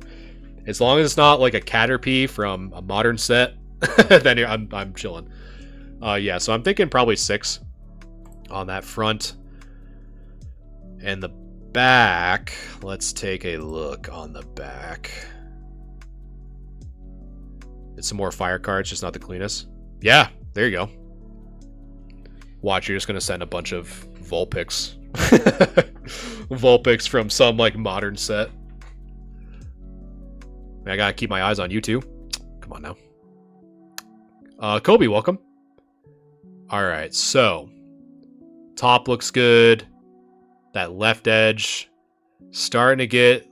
as long as it's not like a Caterpie from a modern set, then I'm chilling. Yeah, so I'm thinking probably 6 on that front, and the back. Let's take a look on the back. It's some more fire cards, just not the cleanest. Yeah, there you go. Watch, you're just gonna send a bunch of Vulpix. Vulpix from some like modern set. I gotta keep my eyes on you too. Come on now. Kobe, welcome. Alright, so top looks good. That left edge starting to get,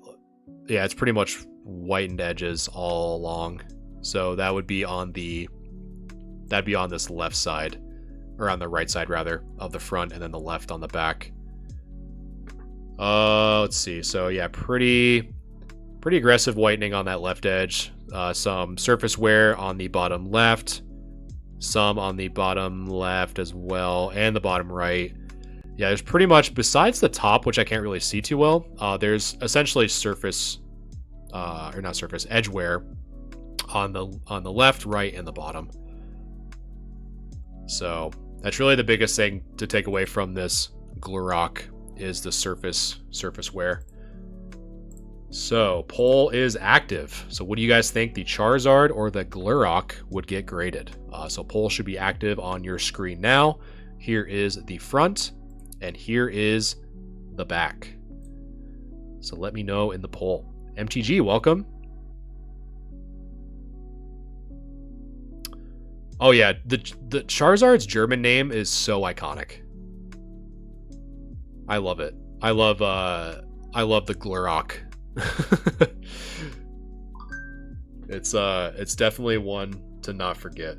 yeah, it's pretty much whitened edges all along. So that would be on this left side, or on the right side rather, of the front, and then the left on the back. Let's see. So yeah, pretty aggressive whitening on that left edge. Some surface wear on the bottom left, some on the bottom left as well, and the bottom right. Yeah, there's pretty much, besides the top, which I can't really see too well, there's essentially surface, or not surface, edge wear on the left, right, and the bottom. So that's really the biggest thing to take away from this Glurak is the surface wear. So poll is active. So what do you guys think, the Charizard or the Glurak would get graded? So poll should be active on your screen now. Here is the front, and here is the back. So let me know in the poll. MTG, welcome. Oh yeah, the Charizard's German name is so iconic. I love it. I love the Glurak. It's definitely one to not forget.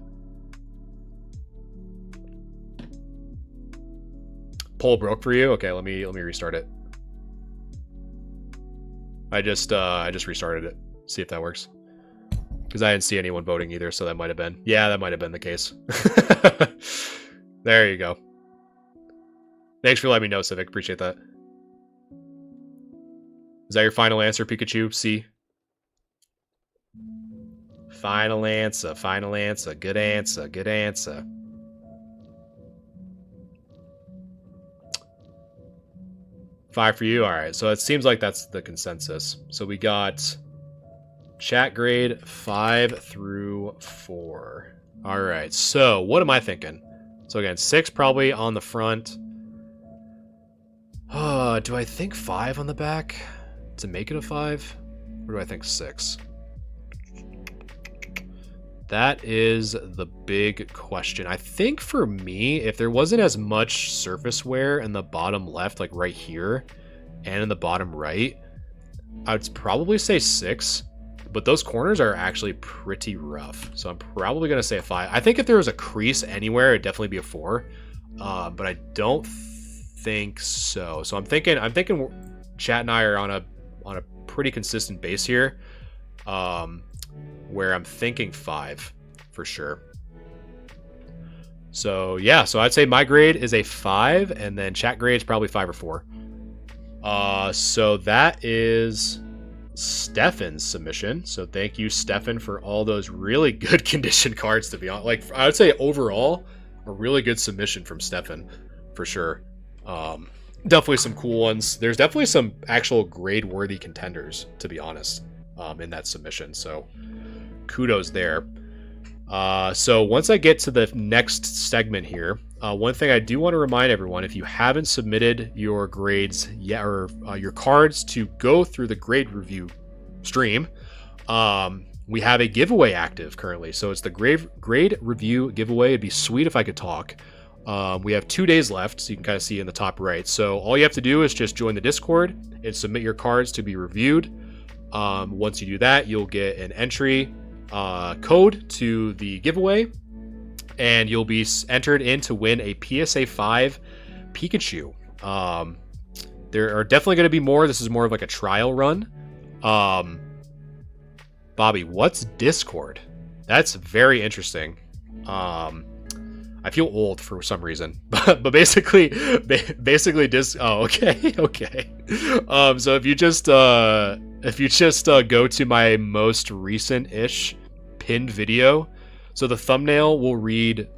Poll broke for you? Okay, let me restart it. I just restarted it. See if that works. Because I didn't see anyone voting either, so that might have been. Yeah, that might have been the case. There you go. Thanks for letting me know, Civic. Appreciate that. Is that your final answer, Pikachu? C? Final answer. Final answer. Good answer. Good answer. Five for you? Alright, so it seems like that's the consensus. So we got chat grade 5 through 4. Alright, so what am I thinking? So again, 6 probably on the front. Do I think 5 on the back to make it a 5? Or do I think 6? That is the big question. I think for me, if there wasn't as much surface wear in the bottom left, like right here, and in the bottom right, I'd probably say 6. But those corners are actually pretty rough. So I'm probably going to say a 5. I think if there was a crease anywhere, it'd definitely be a 4. But I don't think so. So I'm thinking Chat and I are on a pretty consistent base here. Where I'm thinking 5 for sure. So yeah, so I'd say my grade is a 5, and then chat grade is probably 5 or 4. So that is Stefan's submission. So thank you, Stefan, for all those really good condition cards, to be honest. Like, I would say overall, a really good submission from Stefan for sure. Definitely some cool ones. There's definitely some actual grade worthy contenders, to be honest, in that submission. So kudos there. So once I get to the next segment here, one thing I do want to remind everyone, if you haven't submitted your grades yet, or your cards to go through the grade review stream, we have a giveaway active currently. So it's the grade review giveaway. It'd be sweet if I could talk. We have 2 days left, so you can kind of see in the top right. So all you have to do is just join the Discord and submit your cards to be reviewed. Once you do that, you'll get an entry code to the giveaway, and you'll be entered in to win a PSA 5 Pikachu. There are definitely going to be more. This is more of like a trial run. Bobby, what's Discord? That's very interesting. I feel old for some reason, but basically oh, okay. So if you just go to my most recent-ish pinned video, so the thumbnail will read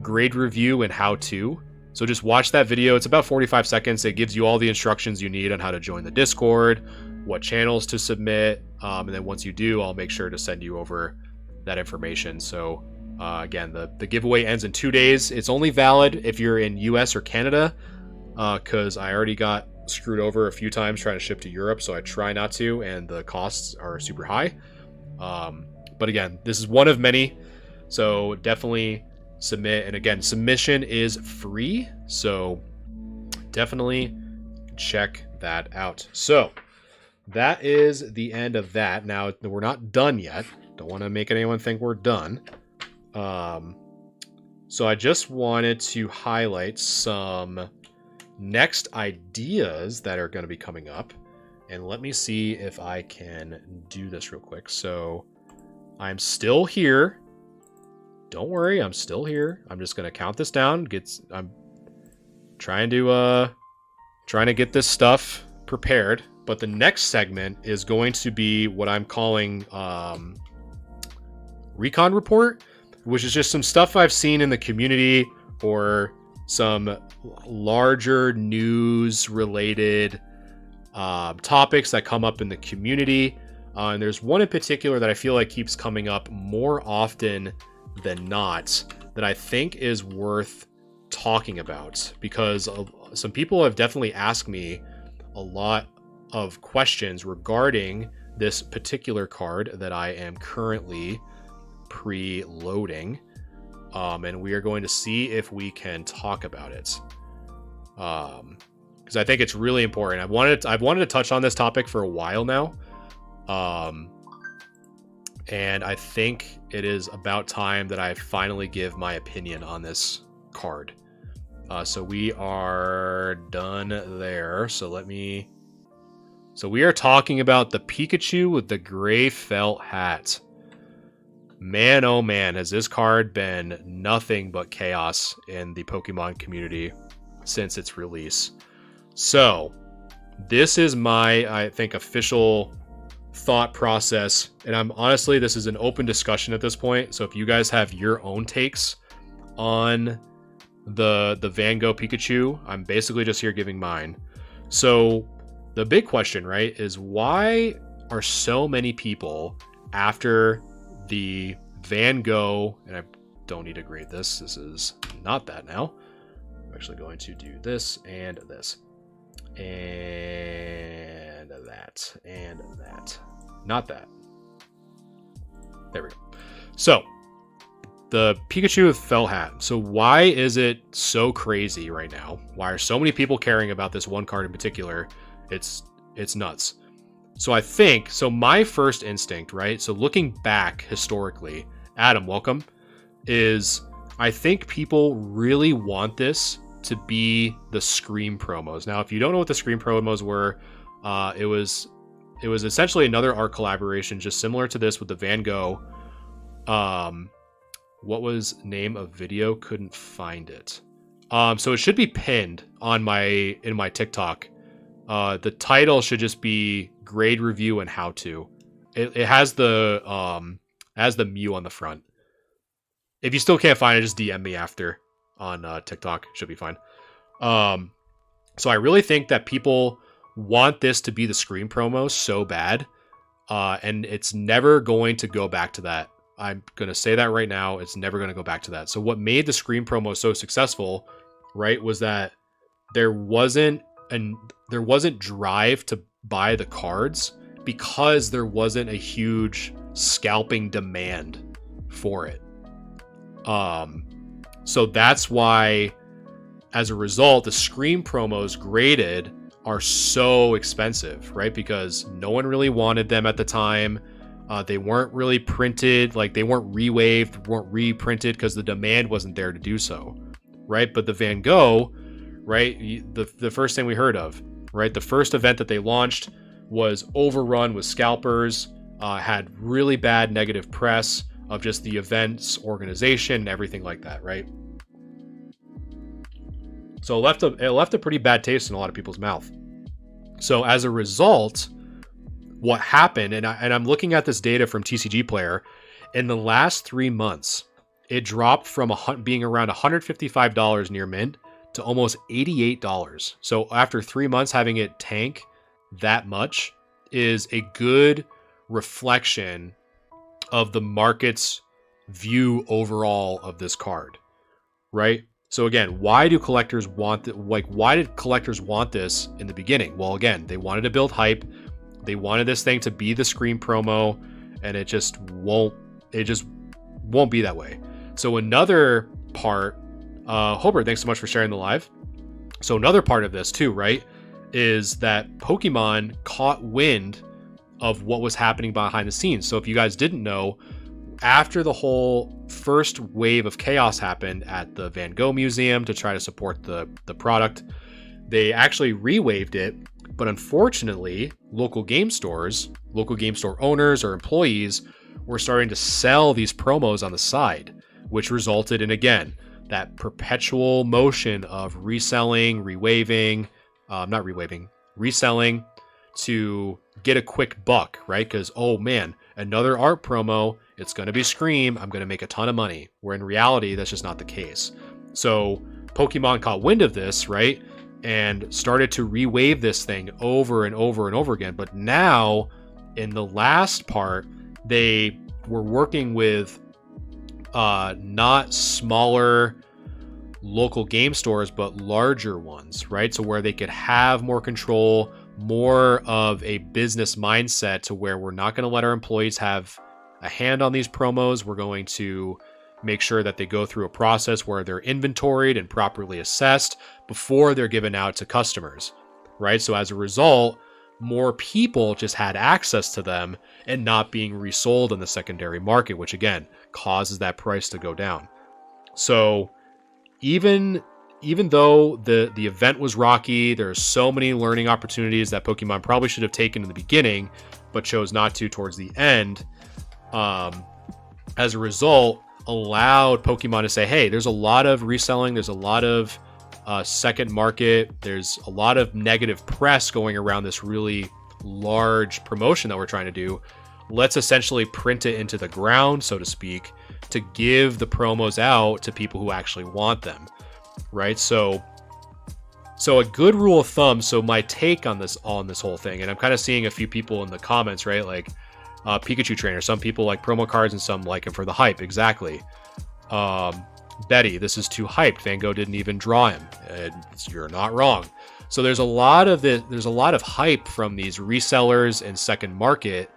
grade review and how to. So just watch that video. It's about 45 seconds. It gives you all the instructions you need on how to join the Discord, what channels to submit, and then once you do, I'll make sure to send you over that information. So again, the giveaway ends in 2 days. It's only valid if you're in US or Canada, because I already got screwed over a few times trying to ship to Europe, so I try not to, and the costs are super high. But again, this is one of many, so definitely submit. And again, submission is free, so definitely check that out. So that is the end of that. Now, we're not done yet. Don't want to make anyone think we're done. So I just wanted to highlight some next ideas that are going to be coming up, and let me see if I can do this real quick. So I'm still here. Don't worry, I'm still here. I'm just going to count this down. I'm trying to get this stuff prepared, but the next segment is going to be what I'm calling Recon Report, which is just some stuff I've seen in the community or some larger news-related topics that come up in the community. And there's one in particular that I feel like keeps coming up more often than not that I think is worth talking about, because some people have definitely asked me a lot of questions regarding this particular card that I am currently preloading. And we are going to see if we can talk about it, because I think it's really important. I've wanted to touch on this topic for a while now, and I think it is about time that I finally give my opinion on this card. So we are done there. So we are talking about the Pikachu with the gray felt hat. Man, oh man, has this card been nothing but chaos in the Pokemon community since its release. So this is my, I think, official thought process, and this is an open discussion at this point. So if you guys have your own takes on the Van Gogh Pikachu, I'm basically just here giving mine. So the big question, right, is why are so many people after the Van Gogh, and I don't need to grade this. This is not that now. I'm actually going to do this and this and that and that. Not that. There we go. So, the Pikachu with fell hat. So why is it so crazy right now? Why are so many people caring about this one card in particular? It's nuts. So I think, so my first instinct, right? So looking back historically, Adam, welcome, is I think people really want this to be the Scream promos. Now, if you don't know what the Scream promos were, it was essentially another art collaboration, just similar to this with the Van Gogh. What was name of video? Couldn't find it. So it should be pinned on in my TikTok. The title should just be grade review and how to. It has the Mew on the front. If you still can't find it, just DM me after on TikTok. Should be fine. So I really think that people want this to be the Scream promo so bad, and it's never going to go back to that. I'm going to say that right now. It's never going to go back to that. So what made the Scream promo so successful, right, was that there wasn't drive to buy the cards because there wasn't a huge scalping demand for it. So that's why, as a result, the Scream promos graded are so expensive, right? Because no one really wanted them at the time. They weren't really printed, like they weren't rewaved, weren't reprinted because the demand wasn't there to do so, right? But the Van Gogh, right, the first thing we heard of, right, the first event that they launched was overrun with scalpers, had really bad negative press of just the event's organization and everything like that, right? So it left a pretty bad taste in a lot of people's mouth. So as a result, what happened, and I'm looking at this data from TCG Player, in the last 3 months, it dropped from being around $155 near mint to almost $88. So after 3 months, having it tank that much is a good reflection of the market's view overall of this card, right? So again, why do collectors want why did collectors want this in the beginning? Well, again, they wanted to build hype. They wanted this thing to be the Scream promo, and it just won't be that way. So another part, Hobart, thanks so much for sharing the live. So another part of this too, right, is that Pokemon caught wind of what was happening behind the scenes. So if you guys didn't know, after the whole first wave of chaos happened at the Van Gogh Museum to try to support the product, they actually re-waved it. But unfortunately, local game store owners or employees were starting to sell these promos on the side, which resulted in, again, that perpetual motion of reselling to get a quick buck, right? Because, oh man, another art promo, it's going to be Scream, I'm going to make a ton of money. Where in reality, that's just not the case. So Pokemon caught wind of this, right? And started to re-wave this thing over and over and over again. But now, in the last part, they were working with not smaller local game stores, but larger ones, right? So where they could have more control, more of a business mindset, to where we're not going to let our employees have a hand on these promos. We're going to make sure that they go through a process where they're inventoried and properly assessed before they're given out to customers, right? So as a result, more people just had access to them and not being resold in the secondary market, which again causes that price to go down. So even though the event was rocky, there's so many learning opportunities that Pokemon probably should have taken in the beginning, but chose not to towards the end. As a result, allowed Pokemon to say, hey, there's a lot of reselling, there's a lot of second market, there's a lot of negative press going around this really large promotion that we're trying to do. Let's essentially print it into the ground, so to speak, to give the promos out to people who actually want them, right? So a good rule of thumb, so my take on this whole thing, and I'm kind of seeing a few people in the comments, right, like Pikachu trainer, some people like promo cards and some like him for the hype. Exactly. Betty, this is too hyped, Van Gogh didn't even draw him. You're not wrong. So there's a lot of hype from these resellers and second market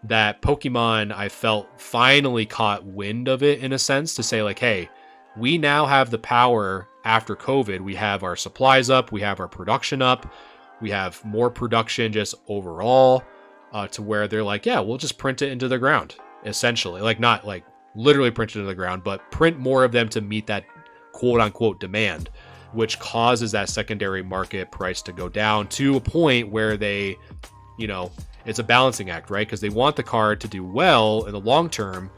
that Pokemon, I felt, finally caught wind of it in a sense to say like, hey, we now have the power after COVID. We have our supplies up, we have our production up, we have more production just overall, to where they're like, yeah, we'll just print it into the ground, essentially. Like, not like literally print it into the ground, but print more of them to meet that quote unquote demand, which causes that secondary market price to go down to a point where they, you know, it's a balancing act, right? Because they want the card to do well in the long term,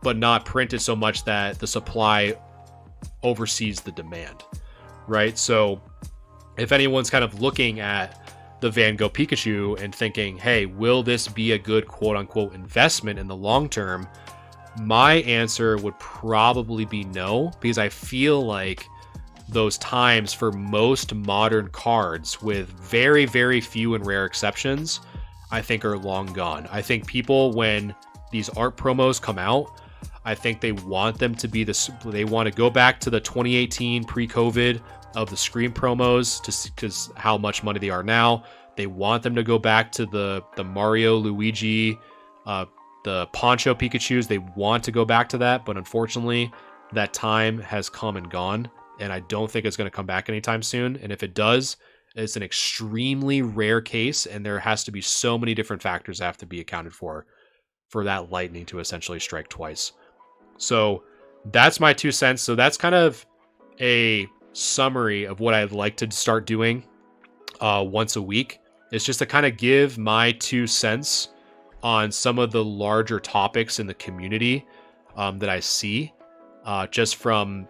but not print it so much that the supply oversees the demand, right? So if anyone's kind of looking at the Van Gogh Pikachu and thinking, hey, will this be a good quote unquote investment in the long term? My answer would probably be no, because I feel like those times for most modern cards, with very, very few and rare exceptions, I think are long gone. I think people, when these art promos come out, I think they want them to be they want to go back to the 2018 pre-COVID of the Scream promos, because how much money they are now. They want them to go back to the Mario, Luigi, the Poncho Pikachus. They want to go back to that, but unfortunately, that time has come and gone, and I don't think it's going to come back anytime soon. And if it does, it's an extremely rare case, and there has to be so many different factors that have to be accounted for that lightning to essentially strike twice. So that's my 2 cents. So that's kind of a summary of what I'd like to start doing once a week. It's just to kind of give my 2 cents on some of the larger topics in the community that I see, just from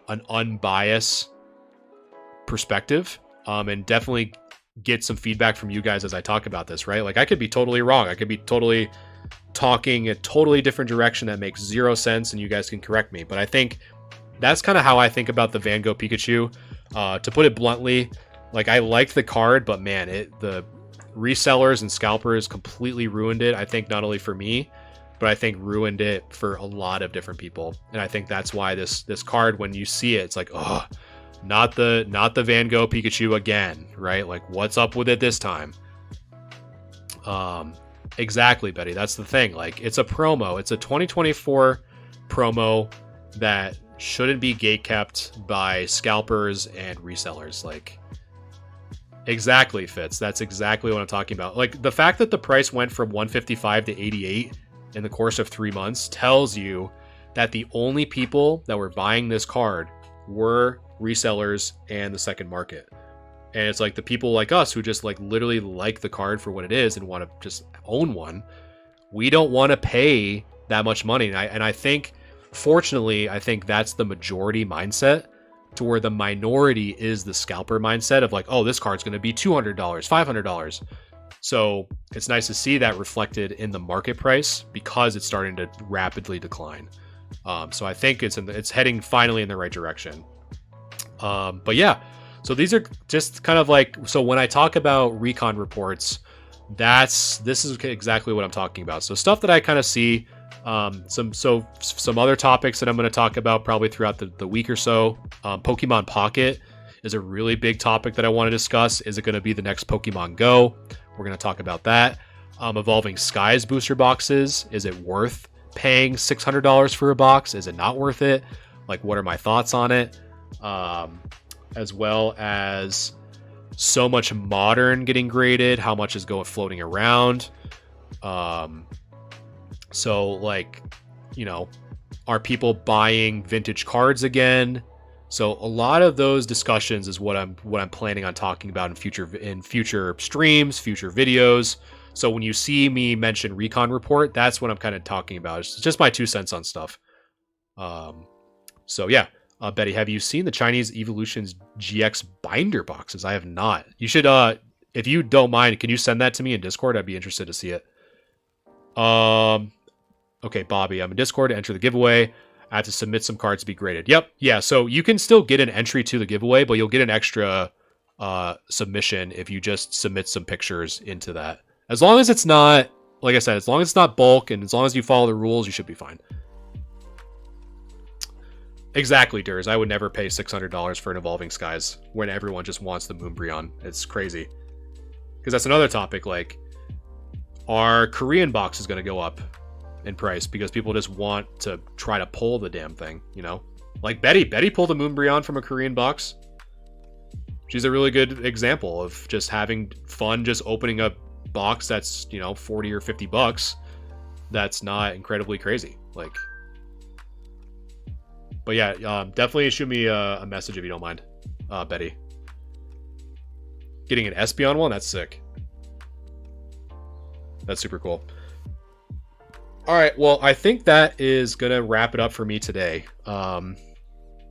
an unbiased perspective, and definitely get some feedback from you guys as I talk about this, right? Like, I could be totally wrong. I could be totally talking a totally different direction that makes zero sense, and you guys can correct me. But I think that's kind of how I think about the Van Gogh Pikachu. To put it bluntly, like, I liked the card, but man, the resellers and scalpers completely ruined it. I think not only for me, but I think ruined it for a lot of different people. And I think that's why this card, when you see it, it's like, oh, not the Van Gogh Pikachu again, right? Like, what's up with it this time? Exactly, Betty. That's the thing. Like, it's a promo. It's a 2024 promo that shouldn't be gatekept by scalpers and resellers. Like, exactly, Fitz. That's exactly what I'm talking about. Like, the fact that the price went from 155 to 88 in the course of 3 months tells you that the only people that were buying this card were resellers and the second market. And it's like the people like us who just like literally like the card for what it is and want to just own one. We don't want to pay that much money. And I think, fortunately, I think that's the majority mindset, to where the minority is the scalper mindset of like, oh, this card's going to be $200, $500. So it's nice to see that reflected in the market price, because it's starting to rapidly decline. So I think it's heading finally in the right direction. But yeah, so these are just kind of like, so when I talk about recon reports, this is exactly what I'm talking about. So stuff that I kind of see, some other topics that I'm going to talk about probably throughout the week or so. Pokemon Pocket is a really big topic that I want to discuss. Is it going to be the next Pokemon Go? We're going to talk about that. Evolving Skies booster boxes. Is it worth paying $600 for a box? Is it not worth it? Like, what are my thoughts on it? As well as so much modern getting graded. How much is floating around? So, like, you know, are people buying vintage cards again? So a lot of those discussions is what I'm planning on talking about in future streams, future videos. So when you see me mention Recon Report, that's what I'm kind of talking about. It's just my 2 cents on stuff. So yeah, Betty, have you seen the Chinese Evolutions GX binder boxes? I have not. You should, if you don't mind, can you send that to me in Discord? I'd be interested to see it. Okay, Bobby, I'm in Discord to enter the giveaway. I have to submit some cards to be graded. Yep. Yeah. So you can still get an entry to the giveaway, but you'll get an extra submission if you just submit some pictures into that. As long as it's not, like I said, as long as it's not bulk and as long as you follow the rules, you should be fine. Exactly, Durs. I would never pay $600 for an Evolving Skies when everyone just wants the Moonbreon. It's crazy. Because that's another topic. Like, our Korean box is going to go up in price because people just want to try to pull the damn thing, you know? Like Betty pulled a Moonbryon from a Korean box. She's a really good example of just having fun, just opening a box that's, you know, 40 or 50 bucks. That's not incredibly crazy. Like, but yeah, definitely shoot me a message if you don't mind, Betty. Getting an Espeon one, that's sick. That's super cool. All right, well, I think that is going to wrap it up for me today.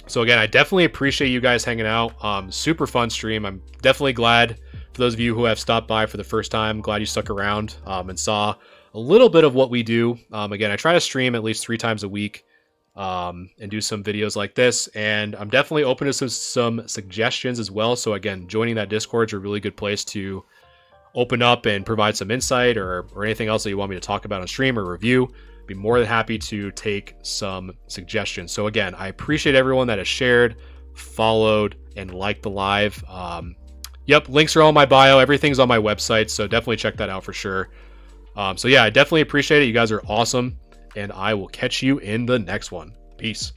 So again, I definitely appreciate you guys hanging out. Super fun stream. I'm definitely glad for those of you who have stopped by for the first time. Glad you stuck around and saw a little bit of what we do. Again, I try to stream at least 3 times a week and do some videos like this. And I'm definitely open to some suggestions as well. So again, joining that Discord is a really good place to open up and provide some insight or anything else that you want me to talk about on stream or review. Be more than happy to take some suggestions. So again, I appreciate everyone that has shared, followed, and liked the live. Yep, links are all in my bio. Everything's on my website, so definitely check that out for sure. So yeah, I definitely appreciate it. You guys are awesome, and I will catch you in the next one. Peace.